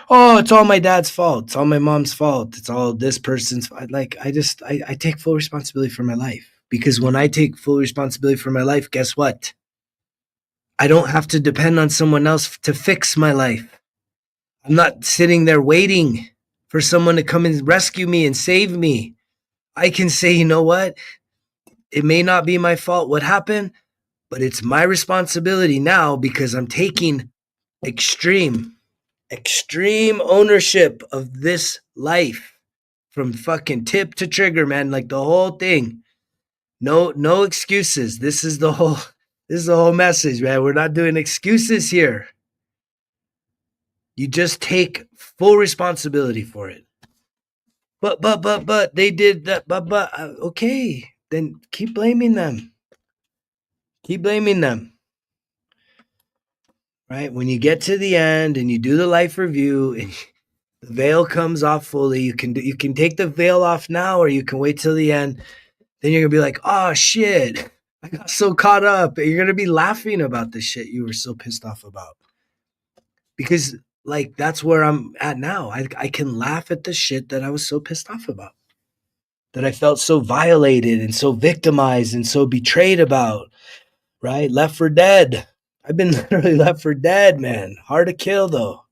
"Oh, it's all my dad's fault. It's all my mom's fault. It's all this person's fault." Like I take full responsibility for my life, because when I take full responsibility for my life, guess what? I don't have to depend on someone else to fix my life. I'm not sitting there waiting for someone to come and rescue me and save me. I can say, you know what? It may not be my fault what happened, but it's my responsibility now, because I'm taking extreme ownership of this life from fucking tip to trigger, man. Like the whole thing. No excuses. This is the whole message, man. We're not doing excuses here. You just take full responsibility for it. But they did that. But okay, then keep blaming them. Keep blaming them. Right? When you get to the end and you do the life review and the veil comes off fully, you can take the veil off now, or you can wait till the end. Then you're gonna be like, oh shit, I got so caught up. You're gonna be laughing about the shit you were so pissed off about. Because like that's where I'm at now. I can laugh at the shit that I was so pissed off about. That I felt so violated and so victimized and so betrayed about. Right? Left for dead. I've been literally left for dead, man. Hard to kill though.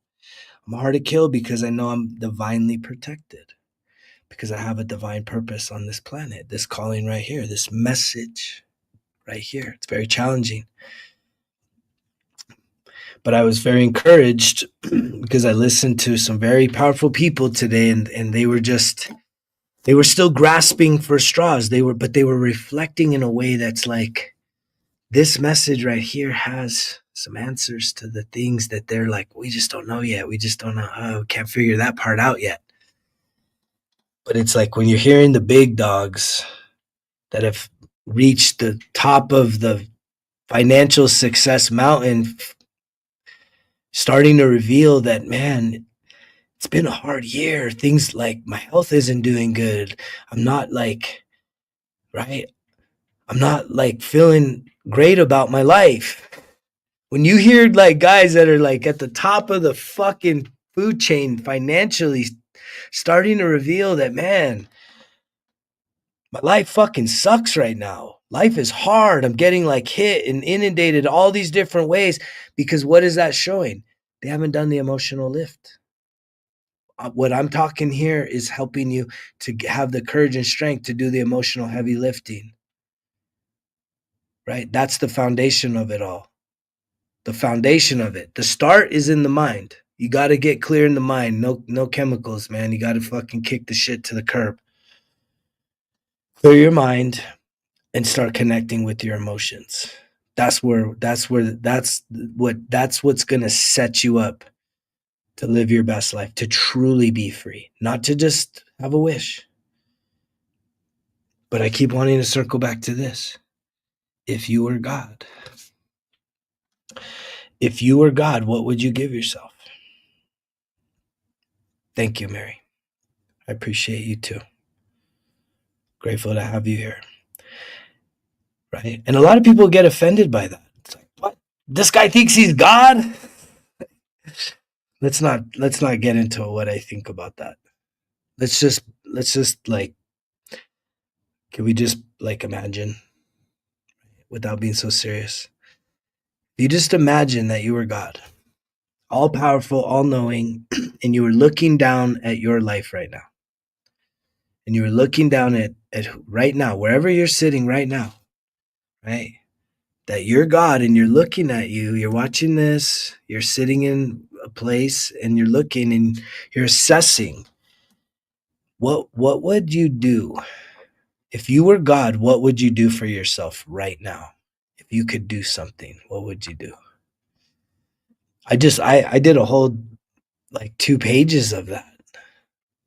I'm hard to kill because I know I'm divinely protected. Because I have a divine purpose on this planet, this calling right here, this message right here. It's very challenging. But I was very encouraged because I listened to some very powerful people today, and they were still grasping for straws. They were reflecting in a way that's like, this message right here has some answers to the things that they're like, we just don't know yet. We just don't know. Oh, we can't figure that part out yet. But it's like when you're hearing the big dogs that have reached the top of the financial success mountain starting to reveal that, man, it's been a hard year. Things like my health isn't doing good. I'm not like, right? I'm not like feeling great about my life. When you hear like guys that are like at the top of the fucking food chain financially starting to reveal that, man, my life fucking sucks right now. Life is hard. I'm getting like hit and inundated all these different ways, because what is that showing? They haven't done the emotional lift. What I'm talking here is helping you to have the courage and strength to do the emotional heavy lifting. Right? That's the foundation of it all. The foundation of it. The start is in the mind. You got to get clear in the mind. No chemicals, man. You got to fucking kick the shit to the curb. Clear your mind and start connecting with your emotions. That's what's going to set you up to live your best life, to truly be free, not to just have a wish. But I keep wanting to circle back to this. If you were God, what would you give yourself? Thank you, Mary. I appreciate you too. Grateful to have you here. Right? And a lot of people get offended by that. It's like, what? This guy thinks he's God? Let's not get into what I think about that. Let's just like, can we just like imagine, without being so serious? You just imagine that you were God, all powerful, all knowing, and you were looking down at your life right now. And you were looking down at right now, wherever you're sitting right now, right? That you're God and you're looking at you, you're watching this, you're sitting in a a place and you're looking and you're assessing, what would you do if you were God? What would you do for yourself right now? If you could do something, what would you do? I did a whole like 2 pages of that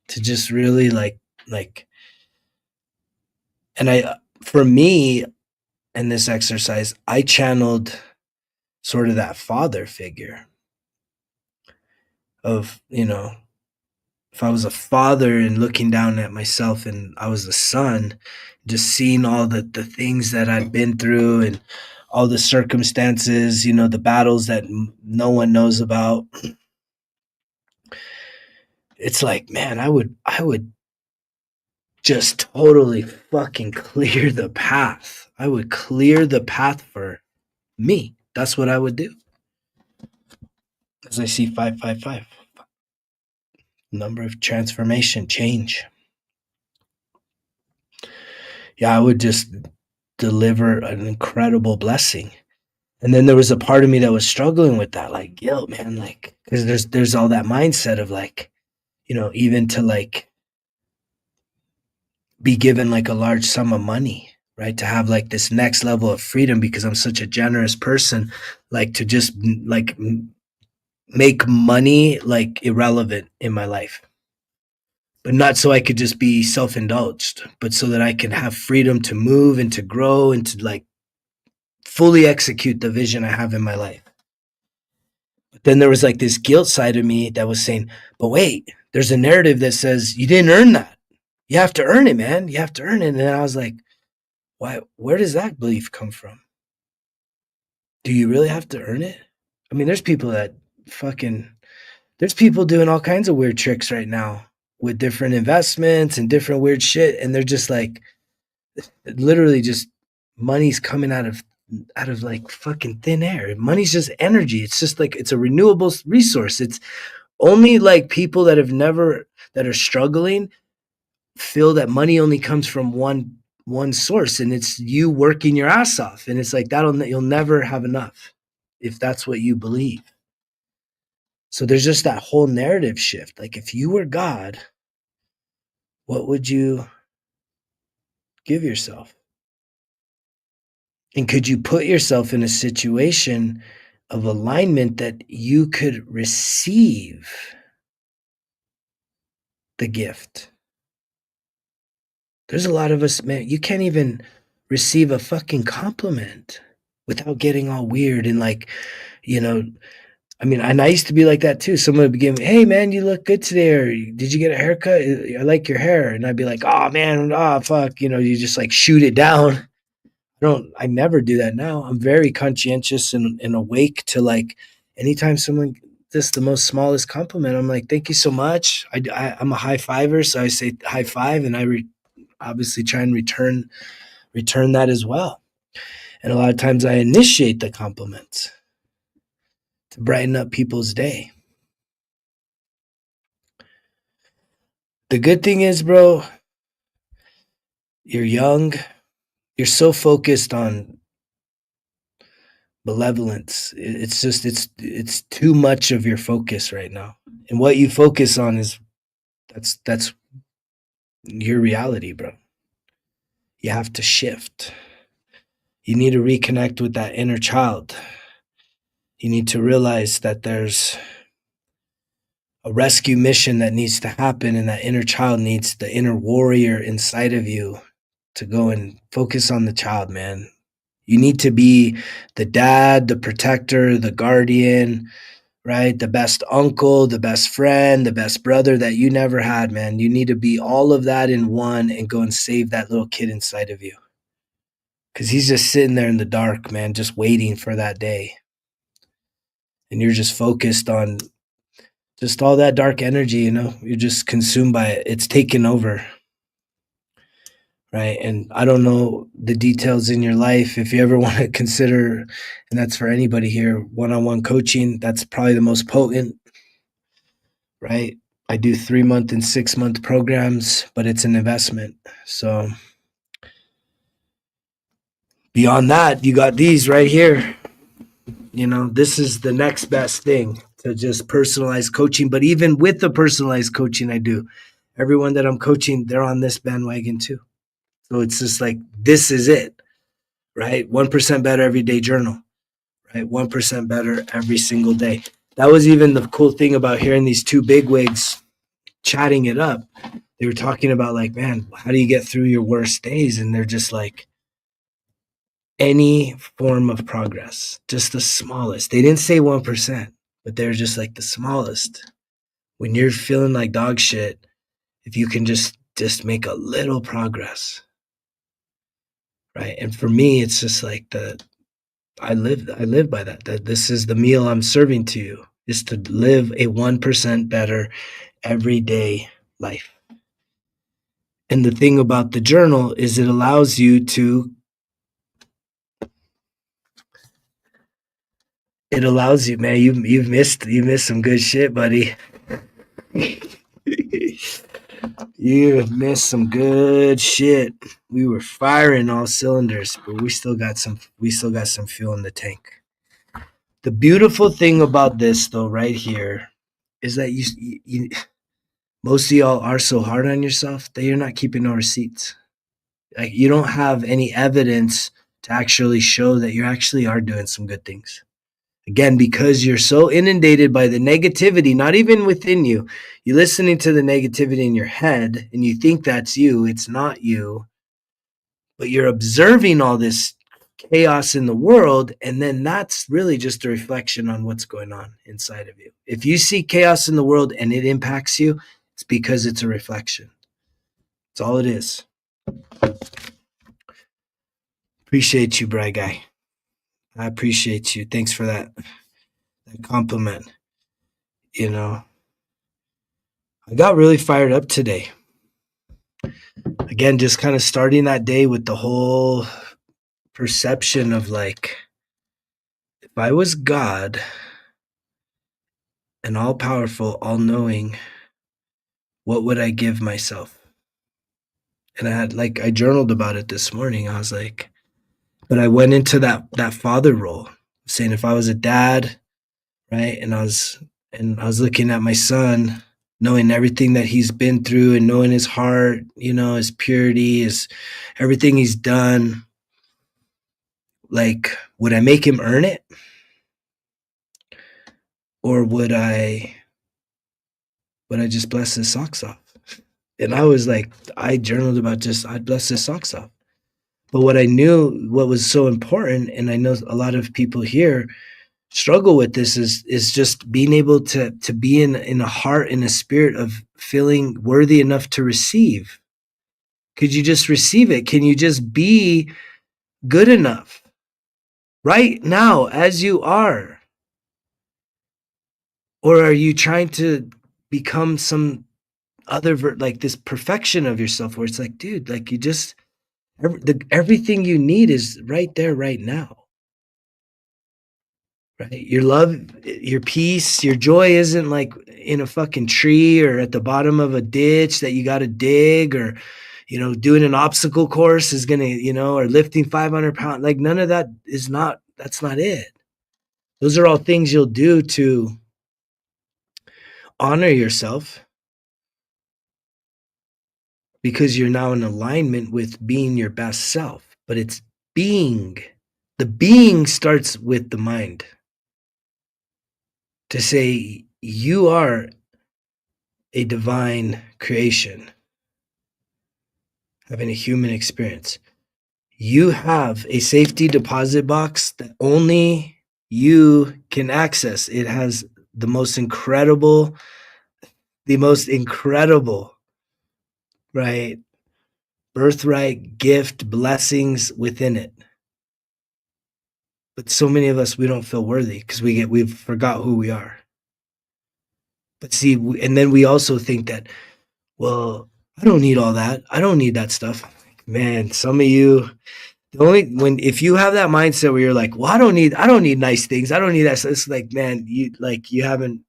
to just really like and I for me in this exercise, I channeled sort of that father figure of, if I was a father and looking down at myself and I was a son, just seeing all the things that I've been through and all the circumstances, the battles that no one knows about. It's like, man, I would just totally fucking clear the path. I would clear the path for me. That's what I would do. As I see 555, number of transformation, change. Yeah, I would just deliver an incredible blessing. And then there was a part of me that was struggling with that, like guilt, man, like because there's all that mindset of like, even to like be given like a large sum of money, right? To have like this next level of freedom because I'm such a generous person, like to just like make money like irrelevant in my life. But not so I could just be self-indulged, but so that I can have freedom to move and to grow and to like fully execute the vision I have in my life. But then there was like this guilt side of me that was saying, but wait, there's a narrative that says you didn't earn that. You have to earn it, man. You have to earn it. And then I was like, why? Where does that belief come from? Do you really have to earn it? I mean, there's people doing all kinds of weird tricks right now with different investments and different weird shit. And they're just like, literally just money's coming out of like fucking thin air. Money's just energy. It's just like it's a renewable resource. It's only like people that are struggling feel that money only comes from one source, and it's you working your ass off. And it's like you'll never have enough if that's what you believe. So there's just that whole narrative shift. Like if you were God, what would you give yourself? And could you put yourself in a situation of alignment that you could receive the gift? There's a lot of us, man, you can't even receive a fucking compliment without getting all weird and like, you know, I mean, and I used to be like that too. Someone would be giving me, hey man, you look good today, or did you get a haircut? I like your hair. And I'd be like, oh man, oh fuck, you just like shoot it down. I never do that now. I'm very conscientious and awake to like anytime someone just the most smallest compliment, I'm like, thank you so much. I'm a high fiver, so I say high five, and obviously try and return that as well. And a lot of times I initiate the compliments to brighten up people's day. The good thing is, bro, you're young. You're so focused on malevolence. It's too much of your focus right now. And what you focus on is that's your reality, bro. You have to shift. You need to reconnect with that inner child. You need to realize that there's a rescue mission that needs to happen, and that inner child needs the inner warrior inside of you to go and focus on the child, man. You need to be the dad, the protector, the guardian, right? The best uncle, the best friend, the best brother that you never had, man. You need to be all of that in one and go and save that little kid inside of you. Because he's just sitting there in the dark, man, just waiting for that day. And you're just focused on just all that dark energy, you're just consumed by it. It's taken over. Right. And I don't know the details in your life. If you ever want to consider, and that's for anybody here, one-on-one coaching, that's probably the most potent. Right. I do 3-month and 6-month programs, but it's an investment. So beyond that, you got these right here. This is the next best thing to just personalized coaching. But even with the personalized coaching I do, everyone that I'm coaching, they're on this bandwagon too. So it's just like, this is it, right? 1% better every day journal, right? 1% better every single day. That was even the cool thing about hearing these two bigwigs chatting it up. They were talking about like, man, how do you get through your worst days? And they're just like, any form of progress, just the smallest. They didn't say 1%, but they're just like the smallest. When you're feeling like dog shit, if you can just make a little progress, right? And for me, it's just like I live by that. That this is the meal I'm serving to you, is to live a 1% better everyday life. And the thing about the journal is it allows you to man, you've missed some good shit, buddy. You have missed some good shit. We were firing all cylinders, but we still got some fuel in the tank. The beautiful thing about this though right here is that you most of y'all are so hard on yourself that you're not keeping no receipts. Like, you don't have any evidence to actually show that you actually are doing some good things. Again, because you're so inundated by the negativity, not even within you. You're listening to the negativity in your head and you think that's you. It's not you. But you're observing all this chaos in the world, and then that's really just a reflection on what's going on inside of you. If you see chaos in the world and it impacts you, it's because it's a reflection. That's all it is. Appreciate you, Bry Guy. I appreciate you. Thanks for that compliment. You know, I got really fired up today. Again, just kind of starting that day with the whole perception of like, if I was God and all powerful, all knowing, what would I give myself? And I journaled about it this morning. I was like, but I went into that father role, saying if I was a dad, right, and I was looking at my son, knowing everything that he's been through and knowing his heart, his purity, his everything he's done. Like, would I make him earn it? Or would I just bless his socks off? And I was like, I journaled about just, I'd bless his socks off. But what I knew, what was so important, and I know a lot of people here struggle with this, is just being able to be in a heart, in a spirit of feeling worthy enough to receive. Could you just receive it? Can you just be good enough right now as you are? Or are you trying to become some other like this perfection of yourself where it's like, dude, like you just everything you need is right there right now. Right? Your love, your peace, your joy isn't like in a fucking tree or at the bottom of a ditch that you got to dig, or doing an obstacle course is gonna, or lifting 500 pounds. Like, none of that is not, that's not it. Those are all things you'll do to honor yourself, because you're now in alignment with being your best self. But it's being. The being starts with the mind. To say you are a divine creation, having a human experience. You have a safety deposit box that only you can access. It has the most incredible, right, birthright, gift, blessings within it. But so many of us, we don't feel worthy because we've forgot who we are. But see, and then we also think that, well, I don't need all that. I don't need that stuff. Man, some of you, if you have that mindset where you're like, well, I don't need nice things. I don't need that. So it's like, man, you haven't,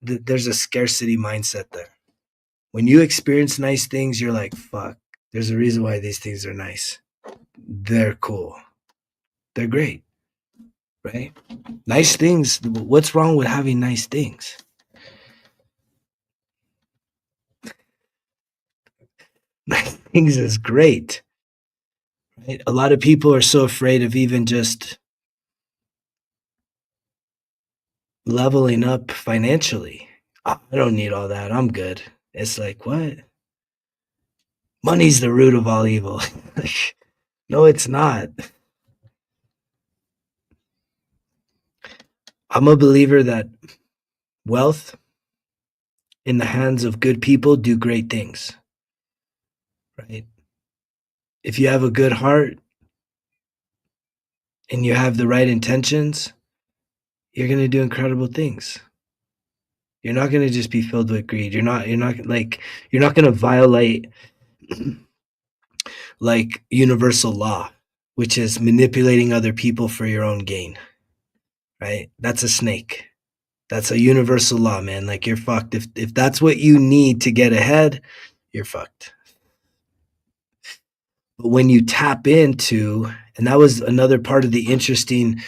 there's a scarcity mindset there. When you experience nice things, you're like, fuck, there's a reason why these things are nice. They're cool. They're great. right? Nice things. What's wrong with having nice things? Nice things is great. Right? A lot of people are so afraid of even just leveling up financially. I don't need all that. I'm good. It's like, what? Money's the root of all evil. Like, no, it's not. I'm a believer that wealth in the hands of good people do great things, right? If you have a good heart and you have the right intentions, you're going to do incredible things. You're not going to just be filled with greed. You're not going to violate like universal law, which is manipulating other people for your own gain, right? That's a snake. That's a universal law, man. Like you're fucked. If that's what you need to get ahead, you're fucked. But when you tap into, and that was another part of the interesting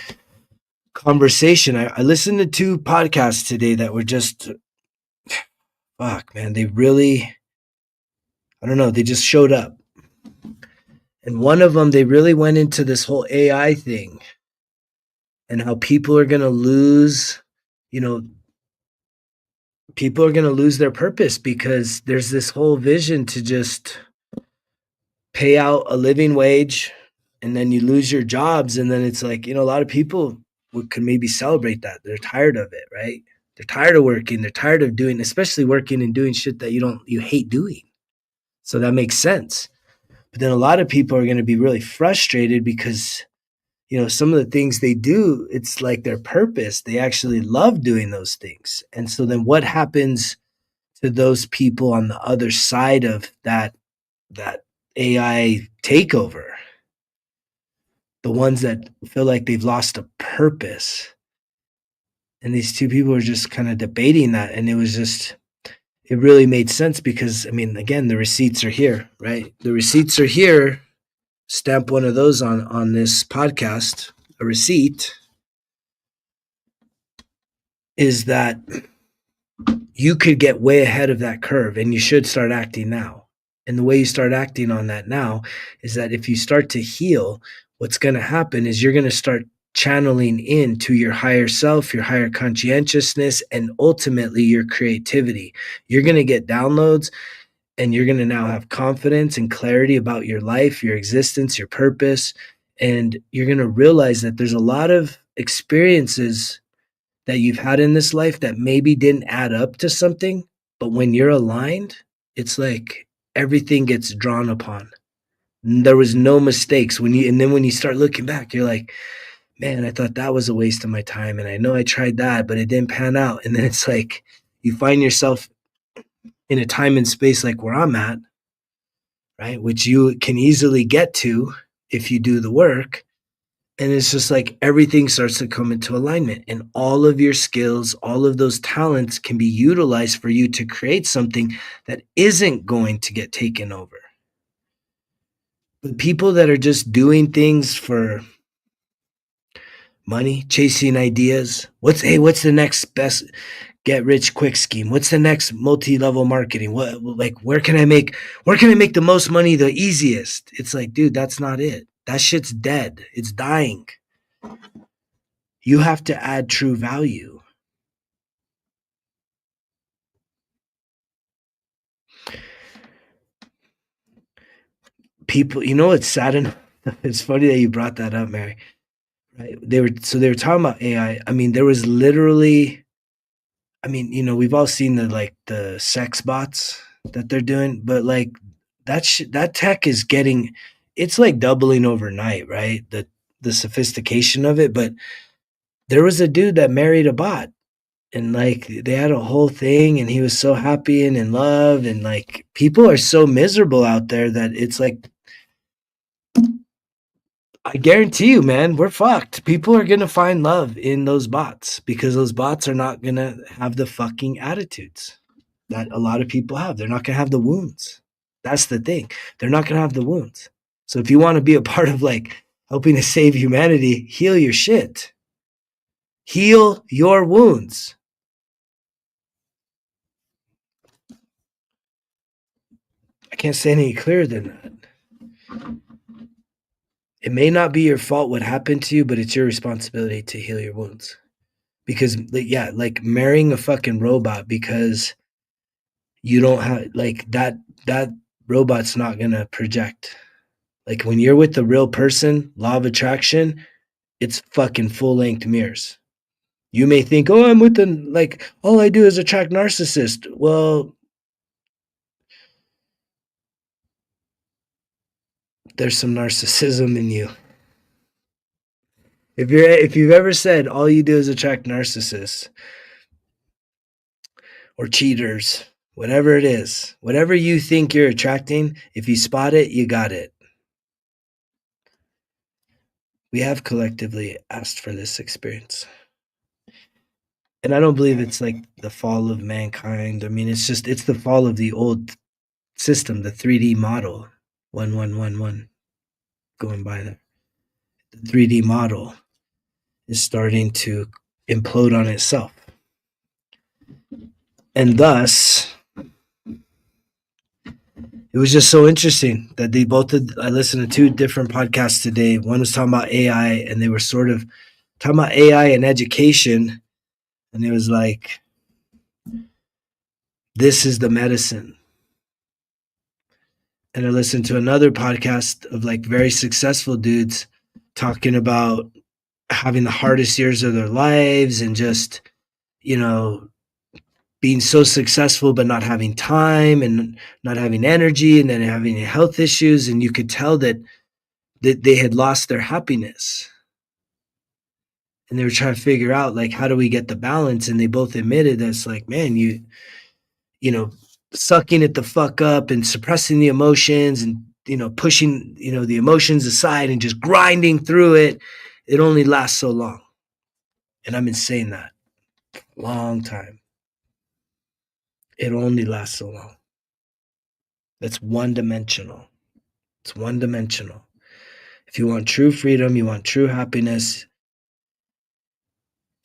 conversation. I listened to two podcasts today that were just fuck, man. They really, I don't know, they just showed up. And one of them, they really went into this whole AI thing and how people are going to lose, you know, people are going to lose their purpose because there's this whole vision to just pay out a living wage and then you lose your jobs. And then it's like, a lot of people could maybe celebrate that. They're tired of it, right? They're tired of working. They're tired of doing, especially working and doing shit that you hate doing. So that makes sense. But then a lot of people are going to be really frustrated because, some of the things they do, it's like their purpose. They actually love doing those things. And so then what happens to those people on the other side of that AI takeover? The ones that feel like they've lost a purpose. And these two people were just kind of debating that. And it really made sense because, again, the receipts are here, right? The receipts are here. Stamp one of those on this podcast. A receipt is that you could get way ahead of that curve and you should start acting now. And the way you start acting on that now is that if you start to heal, what's going to happen is you're going to start channeling into your higher self, your higher conscientiousness, and ultimately your creativity. You're going to get downloads and you're going to now have confidence and clarity about your life, your existence, your purpose. And you're going to realize that there's a lot of experiences that you've had in this life that maybe didn't add up to something, but when you're aligned, it's like everything gets drawn upon. There was no mistakes and then when you start looking back, you're like, man, I thought that was a waste of my time. And I know I tried that, but it didn't pan out. And then it's like, you find yourself in a time and space like where I'm at, right? Which you can easily get to if you do the work. And it's just like everything starts to come into alignment and all of your skills, all of those talents can be utilized for you to create something that isn't going to get taken over. But people that are just doing things for money, chasing ideas, what's the next best get rich quick scheme? What's the next multi-level marketing? Where can I make the most money the easiest? It's like, dude, that's not it. That shit's dead. It's dying. You have to add true value. People, it's sad enough. It's funny that you brought that up, Mary. Right? They were talking about AI. There was literally, we've all seen the sex bots that they're doing, but like that tech is getting, it's like doubling overnight, right? The sophistication of it. But there was a dude that married a bot and like they had a whole thing and he was so happy and in love and like people are so miserable out there that it's like, I guarantee you, man, we're fucked. People are gonna find love in those bots because those bots are not gonna have the fucking attitudes that a lot of people have. They're not gonna have the wounds. That's the thing. They're not gonna have the wounds. So if you want to be a part of like helping to save humanity, heal your shit. Heal your wounds. I can't say any clearer than that. It may not be your fault what happened to you, but it's your responsibility to heal your wounds. Because, yeah, like marrying a fucking robot because you don't have, like, that robot's not gonna project. Like, when you're with the real person, law of attraction, it's fucking full length mirrors. You may think, oh, I'm with like, all I do is attract narcissists. Well, there's some narcissism in you. If you've ever said all you do is attract narcissists or cheaters, whatever it is, whatever you think you're attracting, if you spot it, you got it. We have collectively asked for this experience. And I don't believe it's like the fall of mankind. I mean, it's the fall of the old system, the 3D model. 1111 going by there. The 3D model is starting to implode on itself. And thus, it was just so interesting that they both did. I listened to two different podcasts today. One was talking about AI, and they were sort of talking about AI and education. And it was like, this is the medicine. And I listened to another podcast of like very successful dudes talking about having the hardest years of their lives and just, you know, being so successful but not having time and not having energy and then having health issues. And you could tell that they had lost their happiness. And they were trying to figure out, like, how do we get the balance? And they both admitted that it's like, man, you know, sucking it the fuck up and suppressing the emotions and, you know, pushing, you know, the emotions aside and just grinding through it, it only lasts so long. And I've been saying that a long time. It only lasts so long. That's one-dimensional. It's one-dimensional. If you want true freedom, you want true happiness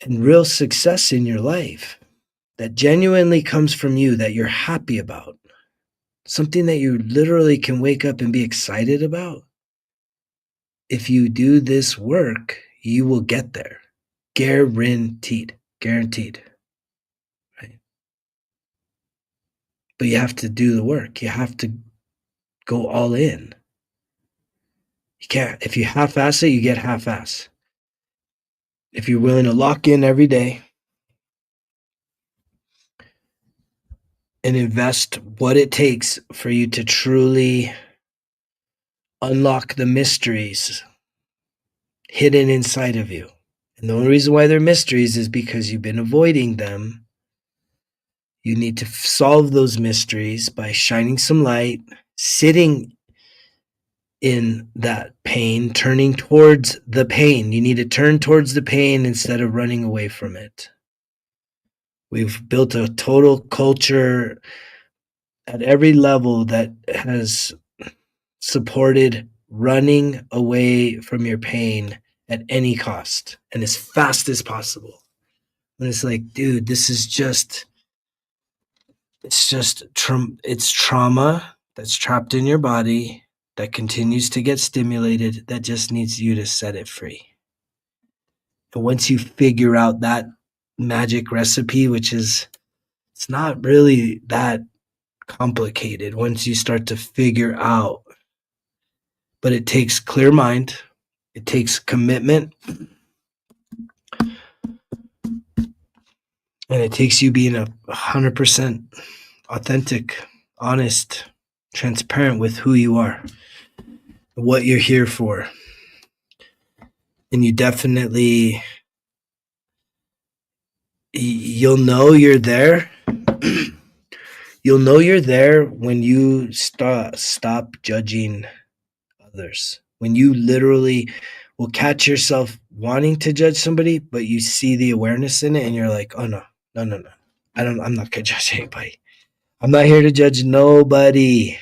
and real success in your life that genuinely comes from you, that you're happy about, something that you literally can wake up and be excited about. If you do this work, you will get there. Guaranteed. Guaranteed. Right? But you have to do the work. You have to go all in. You can't, if you half-ass it, you get half-ass. If you're willing to lock in every day and invest what it takes for you to truly unlock the mysteries hidden inside of you. And the only reason why they're mysteries is because you've been avoiding them. You need to solve those mysteries by shining some light, sitting in that pain, turning towards the pain. You need to turn towards the pain instead of running away from it. We've built a total culture at every level that has supported running away from your pain at any cost and as fast as possible. And it's like, dude, this is just, it's trauma that's trapped in your body that continues to get stimulated, that just needs you to set it free. And once you figure out that magic recipe, which is, it's not really that complicated once you start to figure out, but it takes clear mind, it takes commitment, and it takes you being 100% authentic, honest, transparent with who you are, what you're here for. And you definitely, you'll know you're there. You'll know you're there when you stop judging others. When you literally will catch yourself wanting to judge somebody, but you see the awareness in it and you're like, oh no. I'm not gonna judge anybody. I'm not here to judge nobody.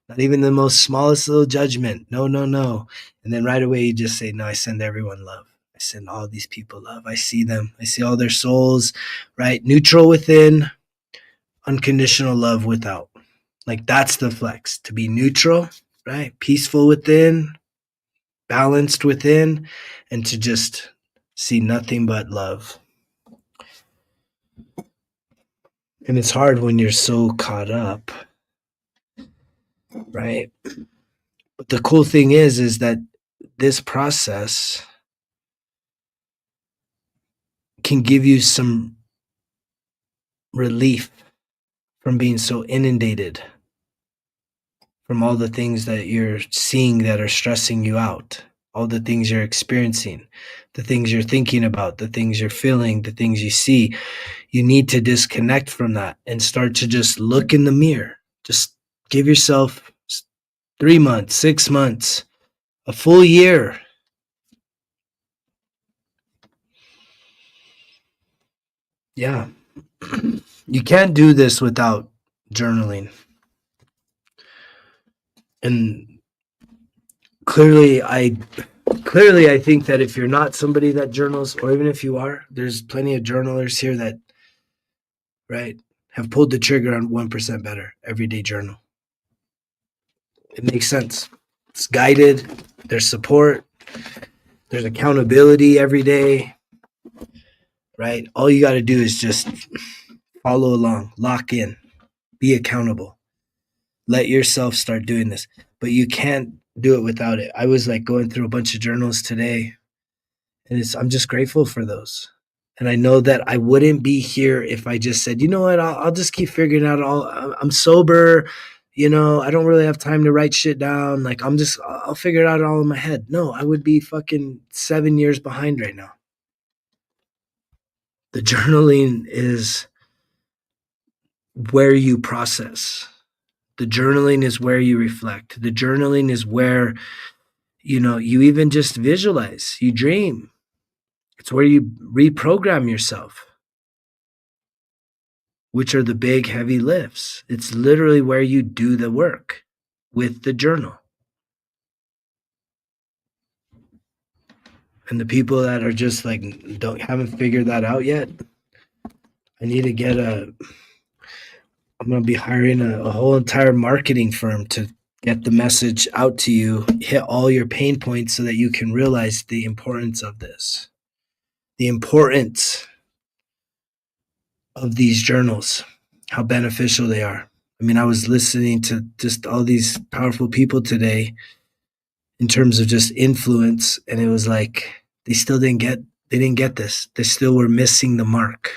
Not even the most smallest little judgment. No. And then right away you just say, no, I send everyone love. I send all these people love. I see them. I see all their souls, right? Neutral within, unconditional love without. Like that's the flex, to be neutral, right? Peaceful within, balanced within, and to just see nothing but love. And it's hard when you're so caught up, right? But the cool thing is that this process can give you some relief from being so inundated from all the things that you're seeing that are stressing you out, all the things you're experiencing, the things you're thinking about, the things you're feeling, the things you see. You need to disconnect from that and start to just look in the mirror. Just give yourself 3 months, 6 months, a full year. Yeah. You can't do this without journaling. And clearly I think that if you're not somebody that journals, or even if you are, there's plenty of journalers here that, right, have pulled the trigger on 1% better everyday journal. It makes sense. It's guided. There's support. There's accountability every day, right? All you got to do is just follow along, lock in, be accountable. Let yourself start doing this, but you can't do it without it. I was like going through a bunch of journals today, and I'm just grateful for those. And I know that I wouldn't be here if I just said, you know what, I'll just keep figuring out I'm sober, I don't really have time to write shit down. Like I'll figure it out all in my head. No, I would be fucking 7 years behind right now. The journaling is where you process. The journaling is where you reflect. The journaling is where, you even just visualize, you dream. It's where you reprogram yourself, which are the big, heavy lifts. It's literally where you do the work with the journal. And the people that are just like, haven't figured that out yet, I need to I'm going to be hiring a whole entire marketing firm to get the message out to you, hit all your pain points so that you can realize the importance of this, the importance of these journals, how beneficial they are. I mean, I was listening to just all these powerful people today in terms of just influence, and it was like they didn't get this. They still were missing the mark.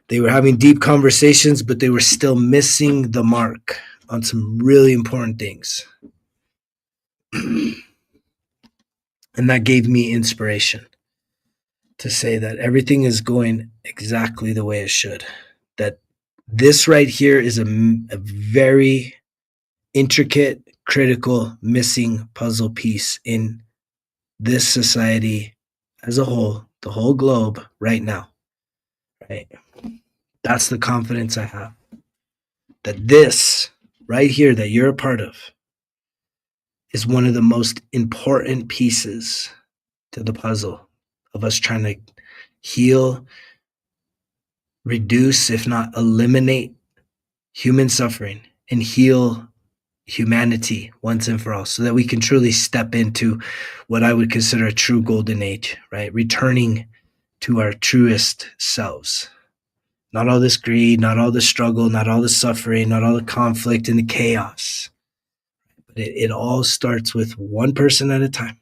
They were having deep conversations, but they were still missing the mark on some really important things. And that gave me inspiration to say that everything is going exactly the way it should. That this right here is a very intricate, critical, missing puzzle piece in this society as a whole, the whole globe right now. Right? That's the confidence I have. That this right here that you're a part of is one of the most important pieces to the puzzle of us trying to heal, reduce, if not eliminate, human suffering and heal humanity once and for all, so that we can truly step into what I would consider a true golden age, right? Returning to our truest selves. Not all this greed, not all the struggle, not all the suffering, not all the conflict and the chaos. But it all starts with one person at a time.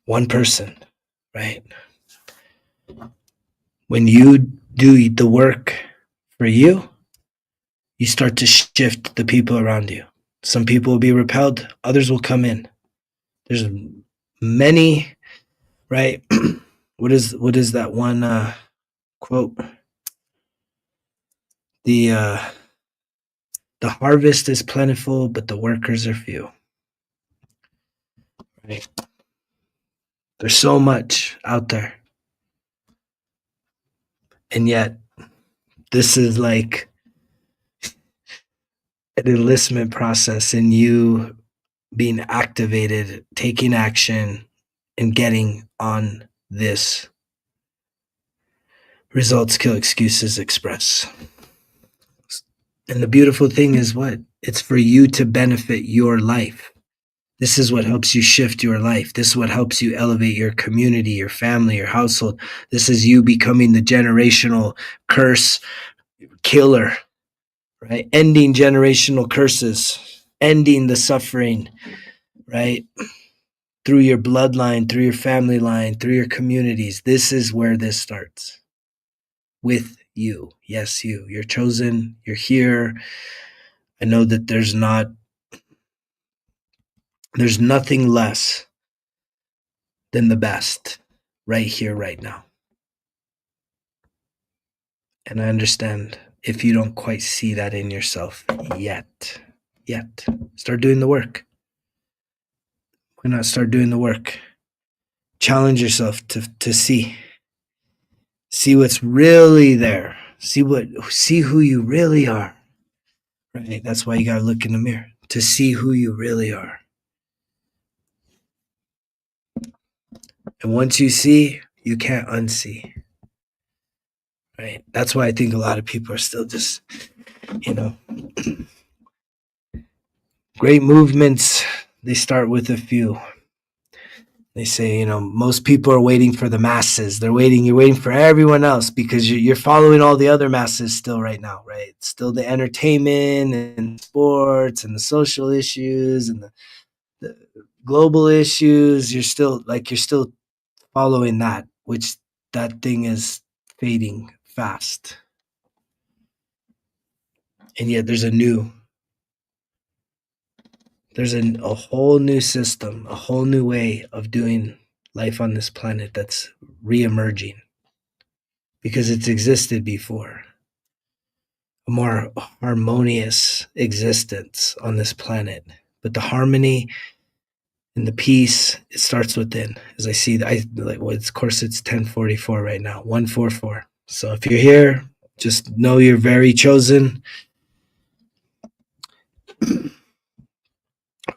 One person, right? When you do the work for you, you start to shift the people around you. Some people will be repelled, others will come in. There's many, right? What is that one quote? The harvest is plentiful, but the workers are few. Right? There's so much out there. And yet, this is like an enlistment process in you being activated, taking action, and getting on this results kill excuses express. And the beautiful thing is what? It's for you to benefit your life. This is what helps you shift your life. This is what helps you elevate your community, your family, your household. This is you becoming the generational curse killer, right? Ending generational curses, ending the suffering, right? Through your bloodline, through your family line, through your communities. This is where this starts. With you. Yes, you. You're chosen. You're here. I know that there's nothing less than the best right here, right now. And I understand if you don't quite see that in yourself yet. Start doing the work. Why not start doing the work? Challenge yourself to see. See what's really there. See who you really are. Right? That's why you gotta look in the mirror. To see who you really are. And once you see, you can't unsee. Right? That's why I think a lot of people are still just, great movements, they start with a few. They say, most people are waiting for the masses. You're waiting for everyone else because you're following all the other masses still right now, right? Still the entertainment and sports and the social issues and the global issues. You're still following that, which that thing is fading fast. And yet there's a whole new system, a whole new way of doing life on this planet that's re-emerging because it's existed before. A more harmonious existence on this planet. But the harmony and the peace, it starts within. As I see, of course, it's 10:44 right now, 144. So if you're here, just know you're very chosen.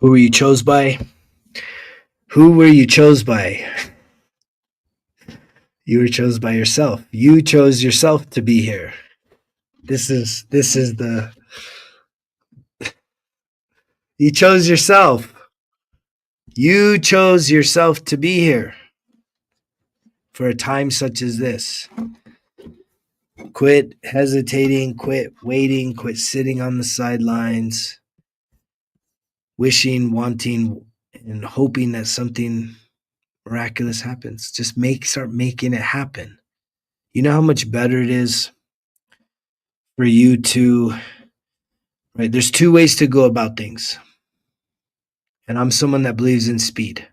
Who were you chose by? Who were you chose by? You were chose by yourself. You chose yourself to be here. This is the You chose yourself. You chose yourself to be here for a time such as this. Quit hesitating, quit waiting, quit sitting on the sidelines, wishing, wanting, and hoping that something miraculous happens. Just start making it happen. You know how much better it is for you to, right? There's two ways to go about things. And I'm someone that believes in speed,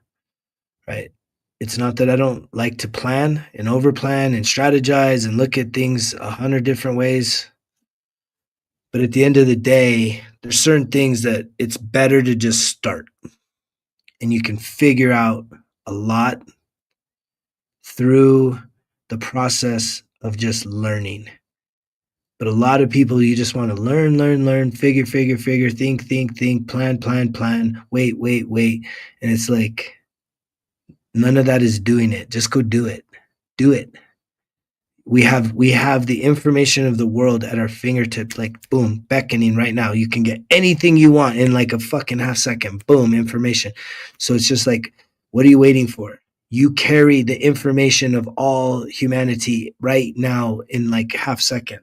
right? It's not that I don't like to plan and overplan and strategize and look at things 100 different ways. But at the end of the day, there's certain things that it's better to just start. And you can figure out a lot through the process of just learning. But a lot of people, you just want to learn, figure, think, plan, wait. And it's like, none of that is doing it. Just go do it. Do it. We have the information of the world at our fingertips, like boom, beckoning right now. You can get anything you want in like a fucking half second. Boom, information. So it's just like, what are you waiting for? You carry the information of all humanity right now in like half second.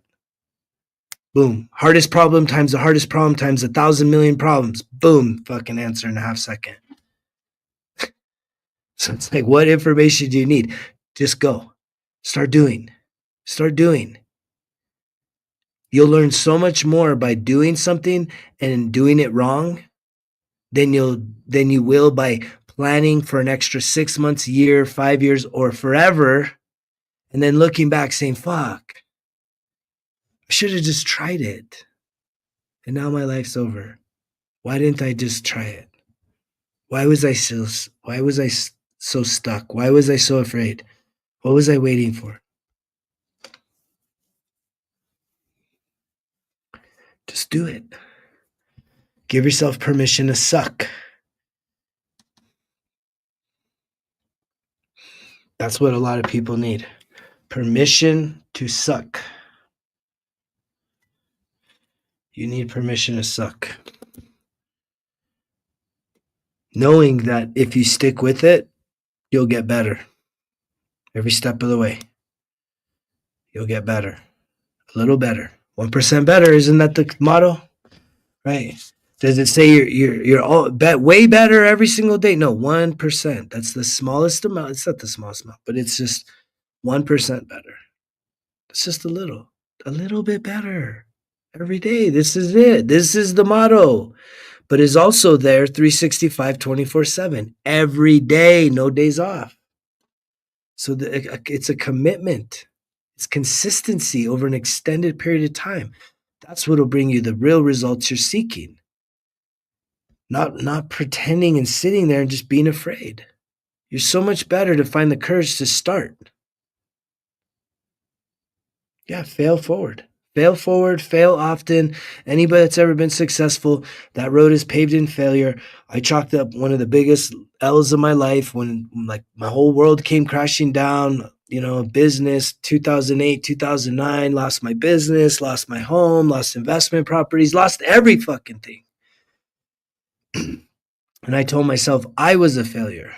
Boom. Hardest problem times the hardest problem times 1,000 million problems. Boom. Fucking answer in a half second. So it's like, what information do you need? Just go. Start doing. You'll learn so much more by doing something and doing it wrong than you will by planning for an extra 6 months, a year, 5 years, or forever, and then looking back saying, fuck, I should have just tried it. And now my life's over. Why didn't I just try it? Why was I so stuck? Why was I so afraid? What was I waiting for? Just do it. Give yourself permission to suck. That's what a lot of people need. Permission to suck. You need permission to suck. Knowing that if you stick with it, you'll get better. Every step of the way. You'll get better. A little better. 1% better, isn't that the motto? Right. Does it say you're all way better every single day? No, 1%. That's the smallest amount. It's not the smallest amount, but it's just 1% better. It's just a little bit better every day. This is it. This is the motto. But is also there 365, 24/7. Every day, no days off. So it's a commitment. It's consistency over an extended period of time. That's what will bring you the real results you're seeking. Not pretending and sitting there and just being afraid. You're so much better to find the courage to start. Yeah, fail forward. Fail forward, fail often. Anybody that's ever been successful, that road is paved in failure. I chalked up one of the biggest L's of my life when like my whole world came crashing down, business, 2008, 2009, lost my business, lost my home, lost investment properties, lost every fucking thing. And I told myself I was a failure.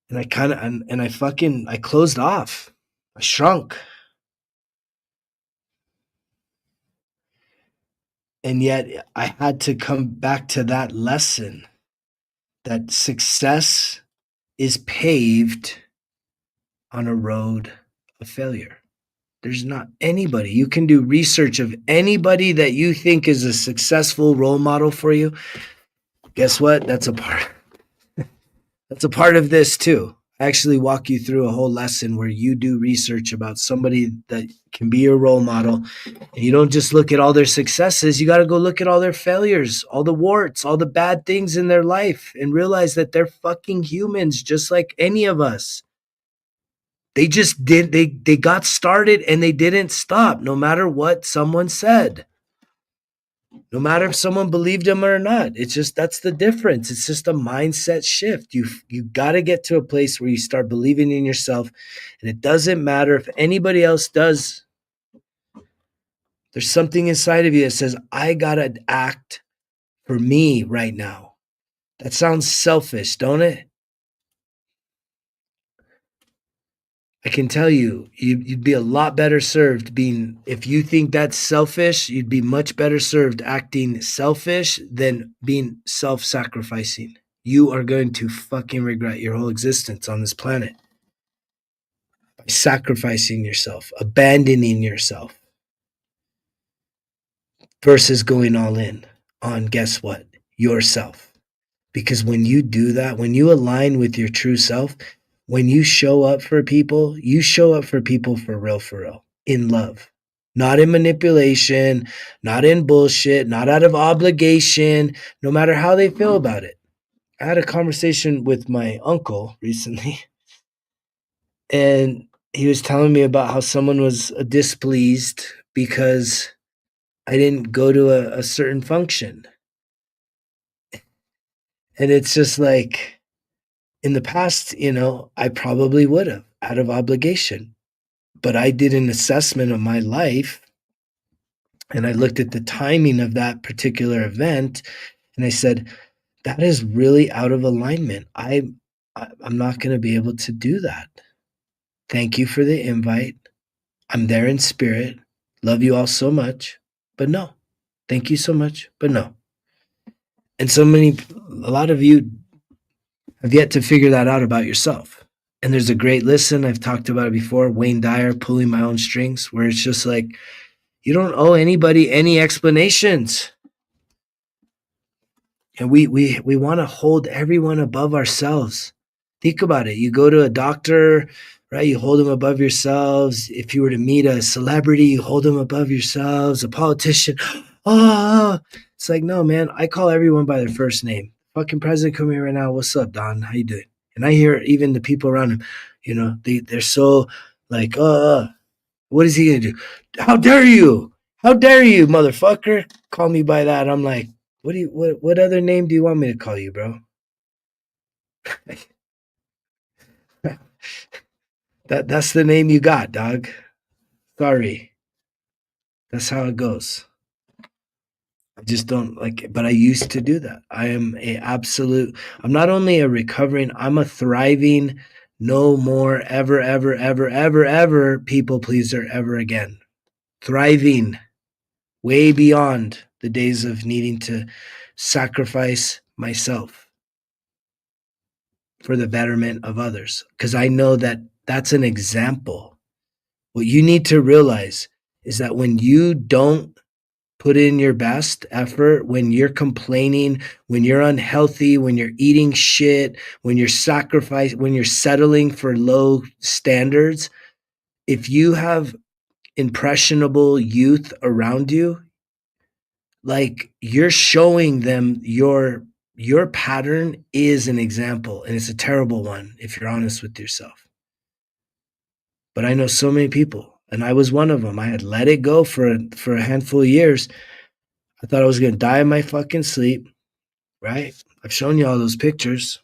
And I closed off. I shrunk. And yet I had to come back to that lesson that success is paved on a road of failure. There's not anybody. You can do research of anybody that you think is a successful role model for you. Guess what? That's a part of this too. I actually walk you through a whole lesson where you do research about somebody that can be your role model. And you don't just look at all their successes. You got to go look at all their failures, all the warts, all the bad things in their life, and realize that they're fucking humans just like any of us. They just they got started and they didn't stop no matter what someone said. No matter if someone believed him or not. It's just, that's the difference. It's just a mindset shift. You got to get to a place where you start believing in yourself, and it doesn't matter if anybody else does. There's something inside of you that says, I got to act for me right now. That sounds selfish, don't it? I can tell you, you'd be a lot better served if you think that's selfish, you'd be much better served acting selfish than being self-sacrificing. You are going to fucking regret your whole existence on this planet by sacrificing yourself, abandoning yourself, versus going all in on, guess what? Yourself. Because when you do that, when you align with your true self, when you show up for people, you show up for people for real, in love, not in manipulation, not in bullshit, not out of obligation, no matter how they feel about it. I had a conversation with my uncle recently, and he was telling me about how someone was displeased because I didn't go to a certain function. And it's just like, in the past, I probably would have out of obligation, but I did an assessment of my life and I looked at the timing of that particular event and I said, that is really out of alignment. I'm not going to be able to do that. Thank you for the invite. I'm there in spirit. Love you all so much, but no. Thank you so much, but no. And a lot of you have yet to figure that out about yourself. And there's a great listen, I've talked about it before, Wayne Dyer, Pulling My Own Strings, where it's just like, you don't owe anybody any explanations. And we want to hold everyone above ourselves. Think about it. You go to a doctor, right? You hold them above yourselves. If you were to meet a celebrity, you hold them above yourselves. A politician, oh, it's like, no, man, I call everyone by their first name. Fucking president coming here right now. What's up, Don? How you doing? And I hear even the people around him, they're so like, what is he gonna do? How dare you? How dare you, motherfucker? Call me by that. I'm like, what other name do you want me to call you, bro? That's the name you got, dog. Sorry. That's how it goes. I just don't like it, but I used to do that. I'm not only a recovering, I'm a thriving, no more ever, ever, ever, ever, ever people pleaser ever again. Thriving way beyond the days of needing to sacrifice myself for the betterment of others. Because I know that that's an example. What you need to realize is that when you don't put in your best effort, when you're complaining, when you're unhealthy, when you're eating shit, when you're when you're settling for low standards, if you have impressionable youth around you, like you're showing them your pattern is an example, and it's a terrible one if you're honest with yourself. But I know so many people, and I was one of them. I had let it go for a handful of years. I thought I was going to die in my fucking sleep, right? I've shown you all those pictures.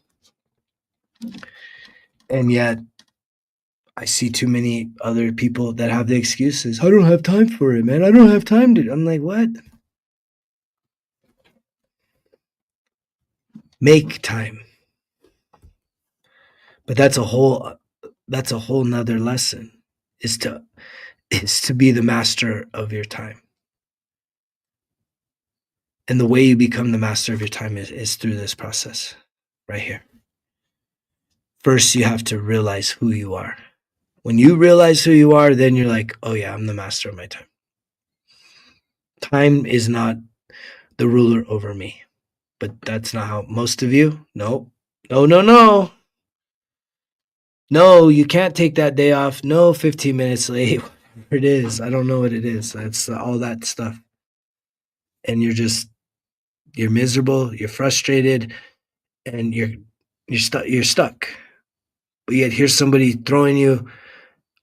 And yet I see too many other people that have the excuses. I don't have time for it, man. I don't have time to. I'm like, what? Make time. But that's a whole nother lesson is to be the master of your time. And the way you become the master of your time is through this process right here. First, you have to realize who you are. When you realize who you are, then you're like, oh yeah, I'm the master of my time. Time is not the ruler over me. But that's not how most of you, no, no, no, no. No, you can't take that day off. No, 15 minutes late. Whatever it is. I don't know what it is. That's all that stuff. And you're miserable, you're frustrated, and you're stuck. But yet here's somebody throwing you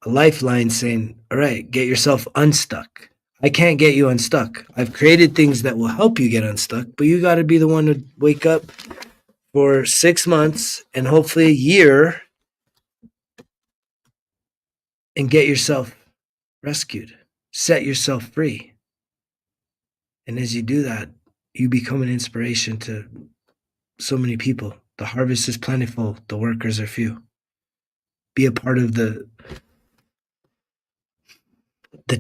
a lifeline saying, all right, get yourself unstuck. I can't get you unstuck. I've created things that will help you get unstuck, but you got to be the one to wake up for 6 months and hopefully a year and get yourself rescued, set yourself free. And as you do that, you become an inspiration to so many people. The harvest is plentiful, the workers are few. Be a part of the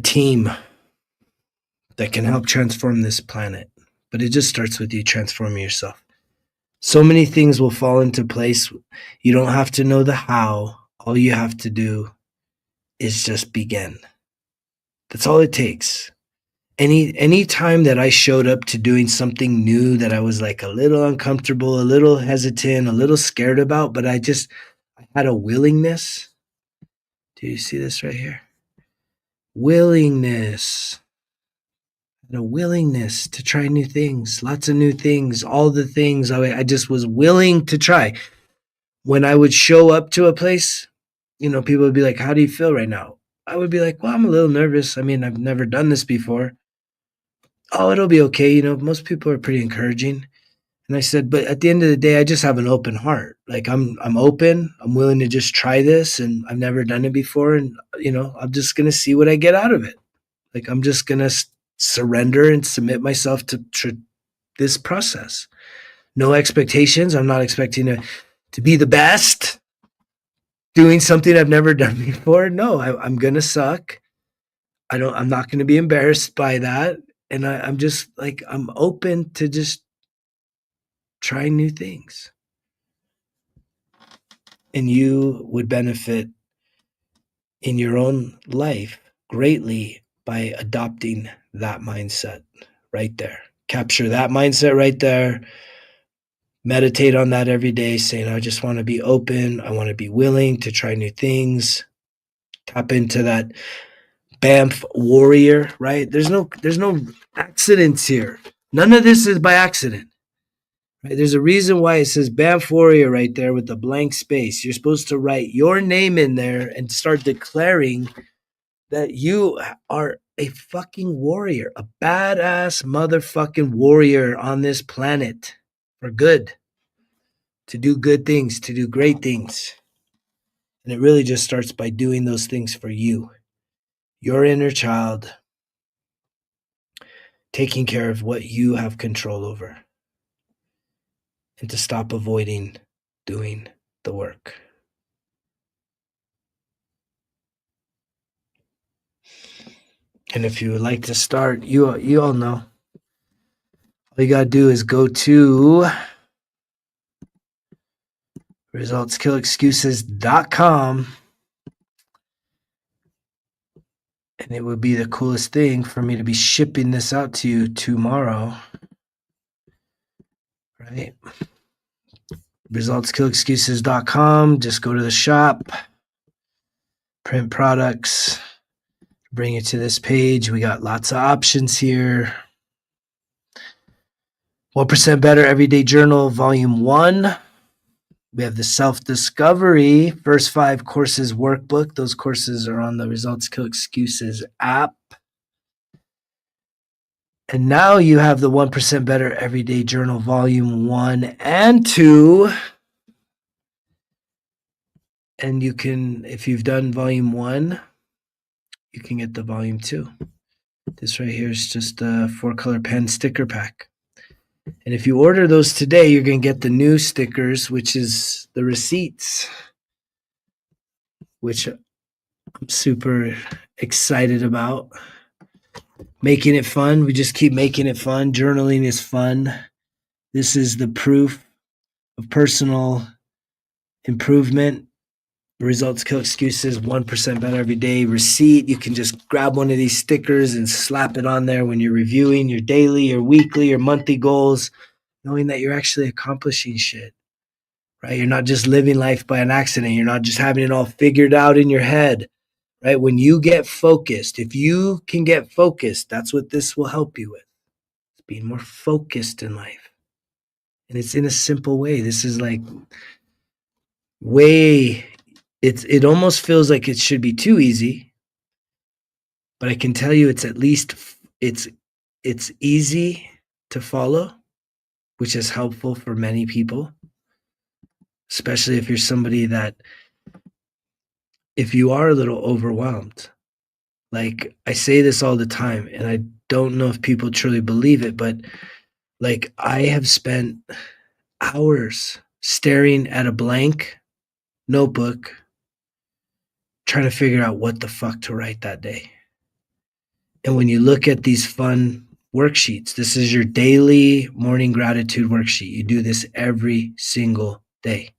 team that can help transform this planet. But it just starts with you transforming yourself. So many things will fall into place. You don't have to know the how. All you have to do is just begin. That's all it takes. Any time that I showed up to doing something new that I was like a little uncomfortable, a little hesitant, a little scared about, but I had a willingness. Do you see this right here? Willingness. A willingness to try new things, lots of new things, all the things I just was willing to try. When I would show up to a place, people would be like, how do you feel right now? I would be like, well, I'm a little nervous. I mean, I've never done this before. Oh, it'll be okay. Most people are pretty encouraging. And I said, but at the end of the day, I just have an open heart. Like I'm open. I'm willing to just try this, and I've never done it before. And I'm just gonna see what I get out of it. Like I'm just gonna surrender and submit myself to this process. No expectations. I'm not expecting to be the best doing something I've never done before. No, I'm gonna suck. I'm not gonna be embarrassed by that. And I'm just like, I'm open to just trying new things. And you would benefit in your own life greatly by adopting that mindset right there. Capture that mindset right there. Meditate on that every day, saying, I just want to be open. I want to be willing to try new things. Tap into that BAMF warrior, right? There's no accidents here. None of this is by accident. Right? There's a reason why it says BAMF warrior right there with the blank space. You're supposed to write your name in there and start declaring that you are a fucking warrior, a badass motherfucking warrior on this planet for good, to do good things, to do great things. And it really just starts by doing those things for you, your inner child, taking care of what you have control over, and to stop avoiding doing the work. And if you would like to start, you all know. All you got to do is go to resultskillexcuses.com, and it would be the coolest thing for me to be shipping this out to you tomorrow. Right? Resultskillexcuses.com. Just go to the shop, print products, bring it to this page. We got lots of options here. 1% Better Everyday Journal, Volume 1. We have the Self-Discovery First 5 Courses Workbook. Those courses are on the Results Kill Excuses app. And now you have the 1% Better Everyday Journal, Volume 1 and 2. And you can, if you've done Volume 1, you can get the Volume 2. This right here is just a 4-color pen sticker pack. And if you order those today, you're going to get the new stickers, which is the receipts, which I'm super excited about. Making it fun. We just keep making it fun. Journaling is fun. This is the proof of personal improvement. Results Kill Excuses, 1% Better Every Day receipt. You can just grab one of these stickers and slap it on there when you're reviewing your daily, your weekly, your monthly goals, knowing that you're actually accomplishing shit, right? You're not just living life by an accident. You're not just having it all figured out in your head, right? When you get focused, if you can get focused, that's what this will help you with. It's being more focused in life. And it's in a simple way. This is like it almost feels like it should be too easy, but I can tell you it's at least it's easy to follow, which is helpful for many people, especially if you're somebody that, if you are a little overwhelmed. Like, I say this all the time, and I don't know if people truly believe it, but like, I have spent hours staring at a blank notebook trying to figure out what the fuck to write that day. And when you look at these fun worksheets, this is your daily morning gratitude worksheet. You do this every single day.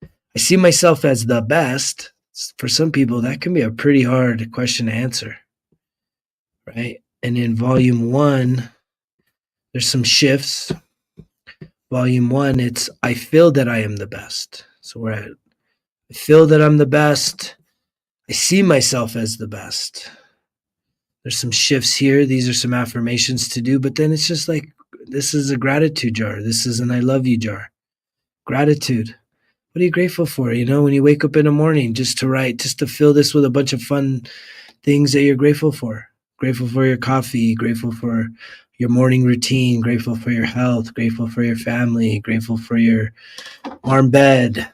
I see myself as the best. For some people, that can be a pretty hard question to answer, right? And in Volume 1, there's some shifts. Volume 1, it's I feel that I am the best. So we're at I feel that I'm the best. I see myself as the best. There's some shifts here. These are some affirmations to do, but then it's just like, this is a gratitude jar. This is an I love you jar. Gratitude. What are you grateful for? You know, when you wake up in the morning, just to write, just to fill this with a bunch of fun things that you're grateful for. Grateful for your coffee, grateful for your morning routine, grateful for your health, grateful for your family, grateful for your warm bed,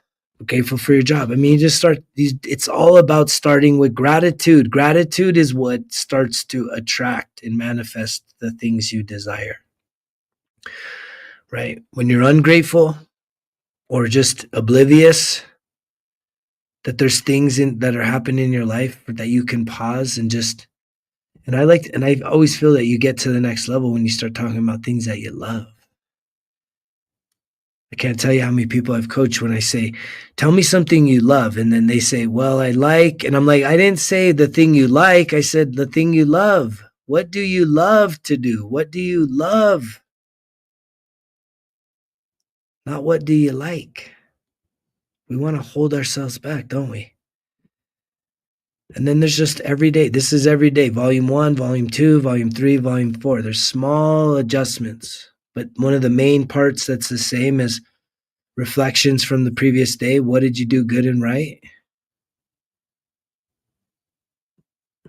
grateful for your job. I mean, you just start these. It's all about starting with gratitude. Gratitude is what starts to attract and manifest the things you desire. Right? When you're ungrateful or just oblivious that there's things that are happening in your life that you can pause and just, and I always feel that you get to the next level when you start talking about things that you love. I can't tell you how many people I've coached when I say, tell me something you love. And then they say, well, I like, and I'm like, I didn't say the thing you like. I said the thing you love. What do you love to do? What do you love? Not what do you like? We want to hold ourselves back, don't we? And then there's just every day. This is every day. Volume 1, Volume 2, Volume 3, Volume 4. There's small adjustments. But one of the main parts that's the same is reflections from the previous day. What did you do good and right?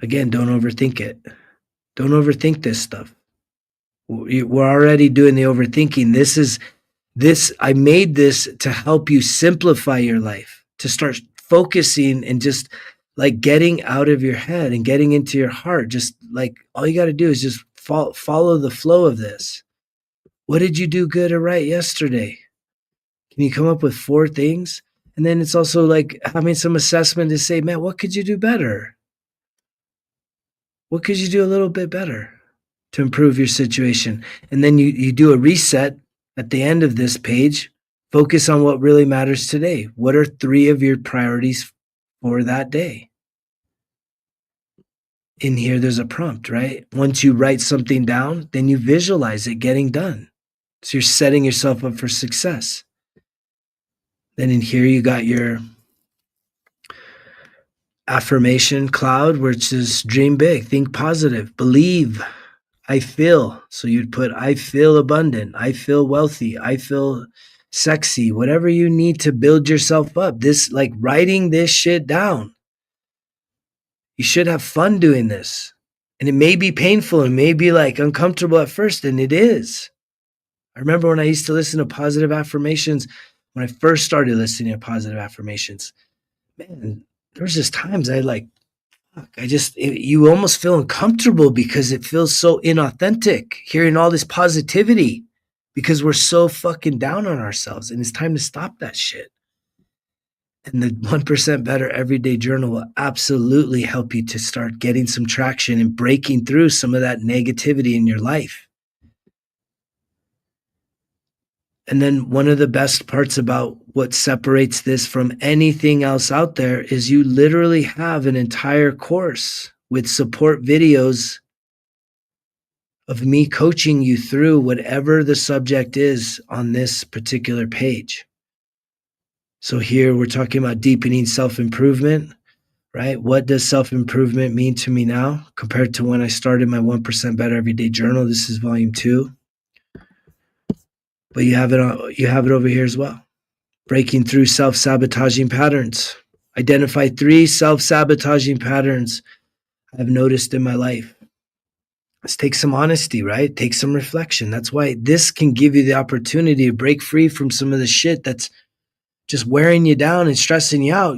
Again, don't overthink it. Don't overthink this stuff. We're already doing the overthinking. I made this to help you simplify your life, to start focusing and just like getting out of your head and getting into your heart. Just like all you got to do is just follow the flow of this. What did you do good or right yesterday? Can you come up with 4 things? And then it's also like having some assessment to say, man, what could you do better? What could you do a little bit better to improve your situation? And then you do a reset at the end of this page. Focus on what really matters today. What are 3 of your priorities for that day? In here, there's a prompt, right? Once you write something down, then you visualize it getting done. So you're setting yourself up for success. Then in here, you got your affirmation cloud, which is dream big, think positive, believe, I feel. So you'd put, I feel abundant, I feel wealthy, I feel sexy, whatever you need to build yourself up. This, like writing this shit down. You should have fun doing this. And it may be painful and may be like uncomfortable at first, and it is. I remember when I used to listen to positive affirmations, when I first started listening to positive affirmations, man, there was just times you almost feel uncomfortable because it feels so inauthentic hearing all this positivity because we're so fucking down on ourselves, and it's time to stop that shit. And the 1% Better Everyday Journal will absolutely help you to start getting some traction and breaking through some of that negativity in your life. And then one of the best parts about what separates this from anything else out there is you literally have an entire course with support videos of me coaching you through whatever the subject is on this particular page. So here we're talking about deepening self-improvement, right? What does self-improvement mean to me now compared to when I started my 1% Better Everyday Journal? This is volume 2. But you have it over here as well. Breaking through self-sabotaging patterns. Identify 3 self-sabotaging patterns I've noticed in my life. Let's take some honesty, right? Take some reflection. That's why this can give you the opportunity to break free from some of the shit that's just wearing you down and stressing you out.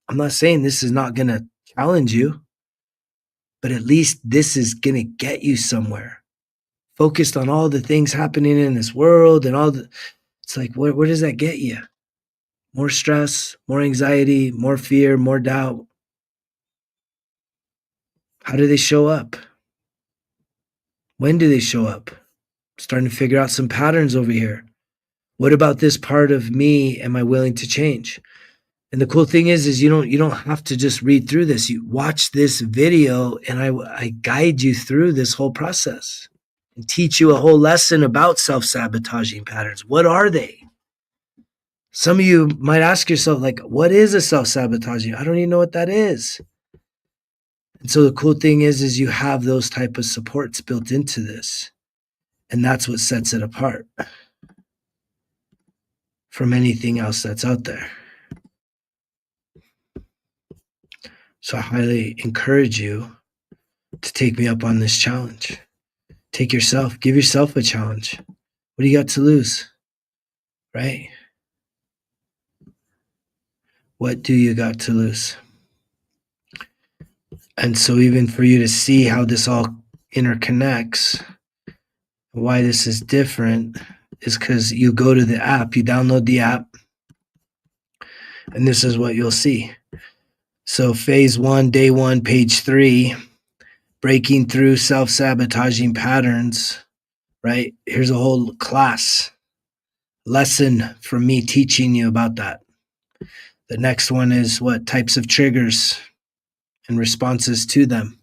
I'm not saying this is not going to challenge you, but at least this is going to get you somewhere. Focused on all the things happening in this world and it's like, where does that get you? More stress, more anxiety, more fear, more doubt. How do they show up? When do they show up? Starting to figure out some patterns over here. What about this part of me am I willing to change? And the cool thing is you don't have to just read through this. You watch this video and I guide you through this whole process and teach you a whole lesson about self-sabotaging patterns. What are they? Some of you might ask yourself, like, what is a self-sabotaging? I don't even know what that is. And so the cool thing is you have those type of supports built into this. And that's what sets it apart from anything else that's out there. So I highly encourage you to take me up on this challenge. Give yourself a challenge. What do you got to lose? Right? What do you got to lose? And so even for you to see how this all interconnects, why this is different is because you go to the app, you download the app, and this is what you'll see. So phase 1, day 1, page 3, breaking through self-sabotaging patterns, right? Here's a whole class lesson from me teaching you about that. The next one is what types of triggers and responses to them.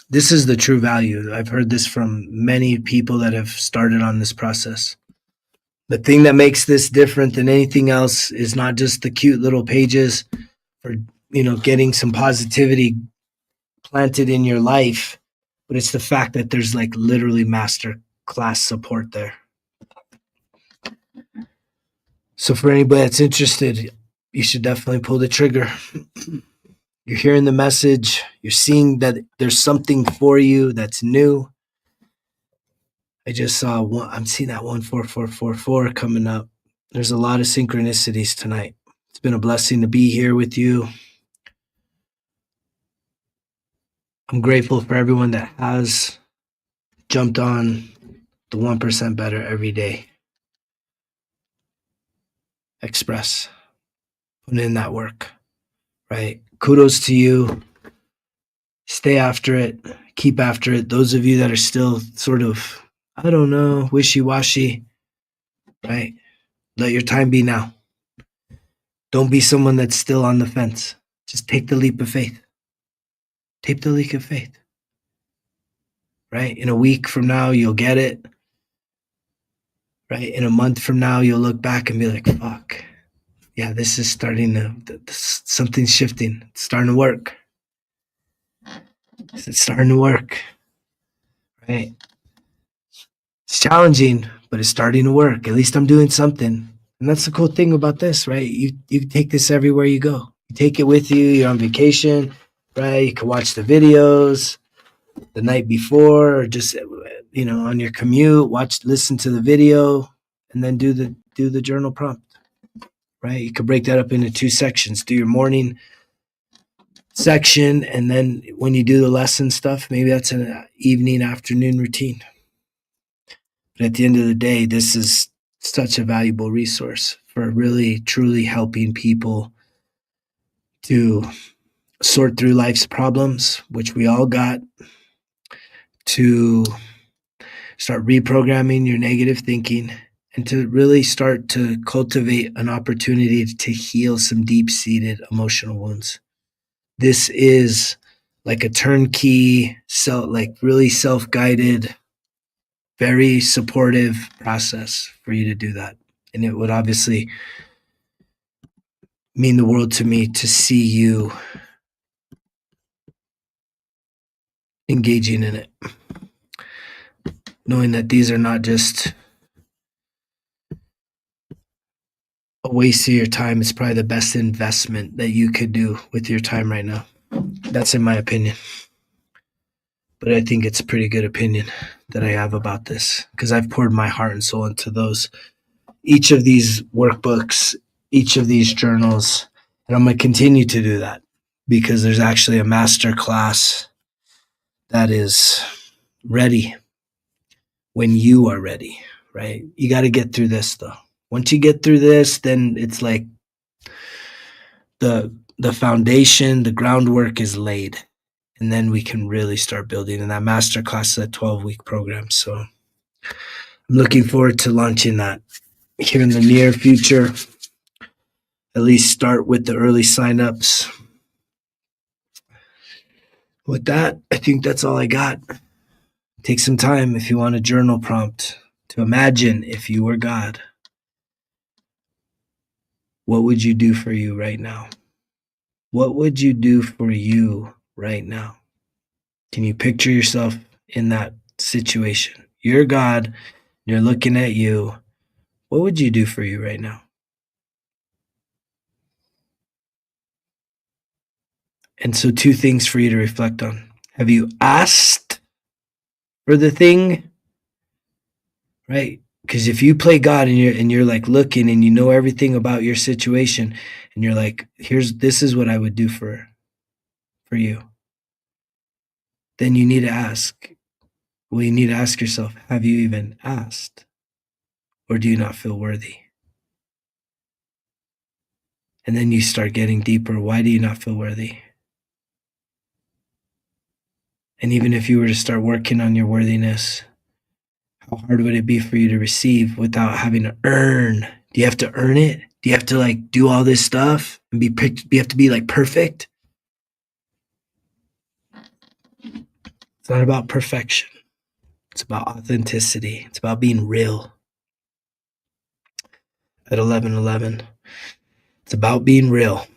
This is the true value. I've heard this from many people that have started on this process. The thing that makes this different than anything else is not just the cute little pages for, getting some positivity planted in your life, but it's the fact that there's like literally master class support there. So for anybody that's interested, you should definitely pull the trigger. You're hearing the message. You're seeing that there's something for you that's new. I just saw I'm seeing that 14444 coming up. There's a lot of synchronicities tonight. It's been a blessing to be here with you. I'm grateful for everyone that has jumped on the 1% better every day. Express, put in that work, right? Kudos to you. Stay after it, keep after it. Those of you that are still sort of, I don't know, wishy-washy, right? Let your time be now. Don't be someone that's still on the fence. Just take the leap of faith. Take the leap of faith, right? In a week from now, you'll get it, right? In a month from now, you'll look back and be like, fuck, yeah, this is starting to, something's shifting. It's starting to work. It's starting to work, right? It's challenging, but it's starting to work. At least I'm doing something. And that's the cool thing about this, right? You take this everywhere you go. You take it with you. You're on vacation, right? You can watch the videos the night before, or just on your commute. Listen to the video, and then do the journal prompt, right? You could break that up into 2 sections. Do your morning section, and then when you do the lesson stuff, maybe that's an evening, afternoon routine. But at the end of the day, this is such a valuable resource for really, truly helping people to sort through life's problems, which we all got, to start reprogramming your negative thinking, and to really start to cultivate an opportunity to heal some deep-seated emotional wounds. This is like a turnkey, really self-guided, very supportive process for you to do that. And it would obviously mean the world to me to see you engaging in it. Knowing that these are not just a waste of your time. It's probably the best investment that you could do with your time right now. That's in my opinion. But I think it's a pretty good opinion that I have about this, because I've poured my heart and soul into each of these workbooks, each of these journals, and I'm going to continue to do that, because there's actually a master class that is ready when you are ready, right? You got to get through this though. Once you get through this, then it's like the foundation, the groundwork is laid. And then we can really start building. And that master class is a 12-week program. So I'm looking forward to launching that here in the near future. At least start with the early signups. With that, I think that's all I got. Take some time if you want a journal prompt to imagine if you were God. What would you do for you right now? What would you do for you right now? Can you picture yourself in that situation? You're God, you're looking at you. What would you do for you right now? And so 2 things for you to reflect on. Have you asked for the thing? Right? Because if you play God and you're like looking and you know everything about your situation, and you're like, this is what I would do for you. Then you need to ask. Well, you need to ask yourself, have you even asked? Or do you not feel worthy? And then you start getting deeper. Why do you not feel worthy? And even if you were to start working on your worthiness, how hard would it be for you to receive without having to earn? Do you have to earn it? Do you have to like do all this stuff and you have to be like perfect? It's not about perfection. It's about authenticity. It's about being real. At 11:11, it's about being real.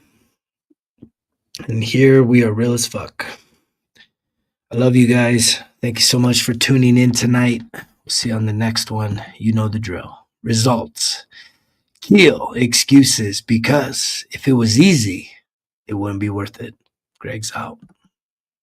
And here we are real as fuck. I love you guys. Thank you so much for tuning in tonight. We'll see you on the next one. You know the drill. Results. Kill excuses, because if it was easy, it wouldn't be worth it. Greg's out.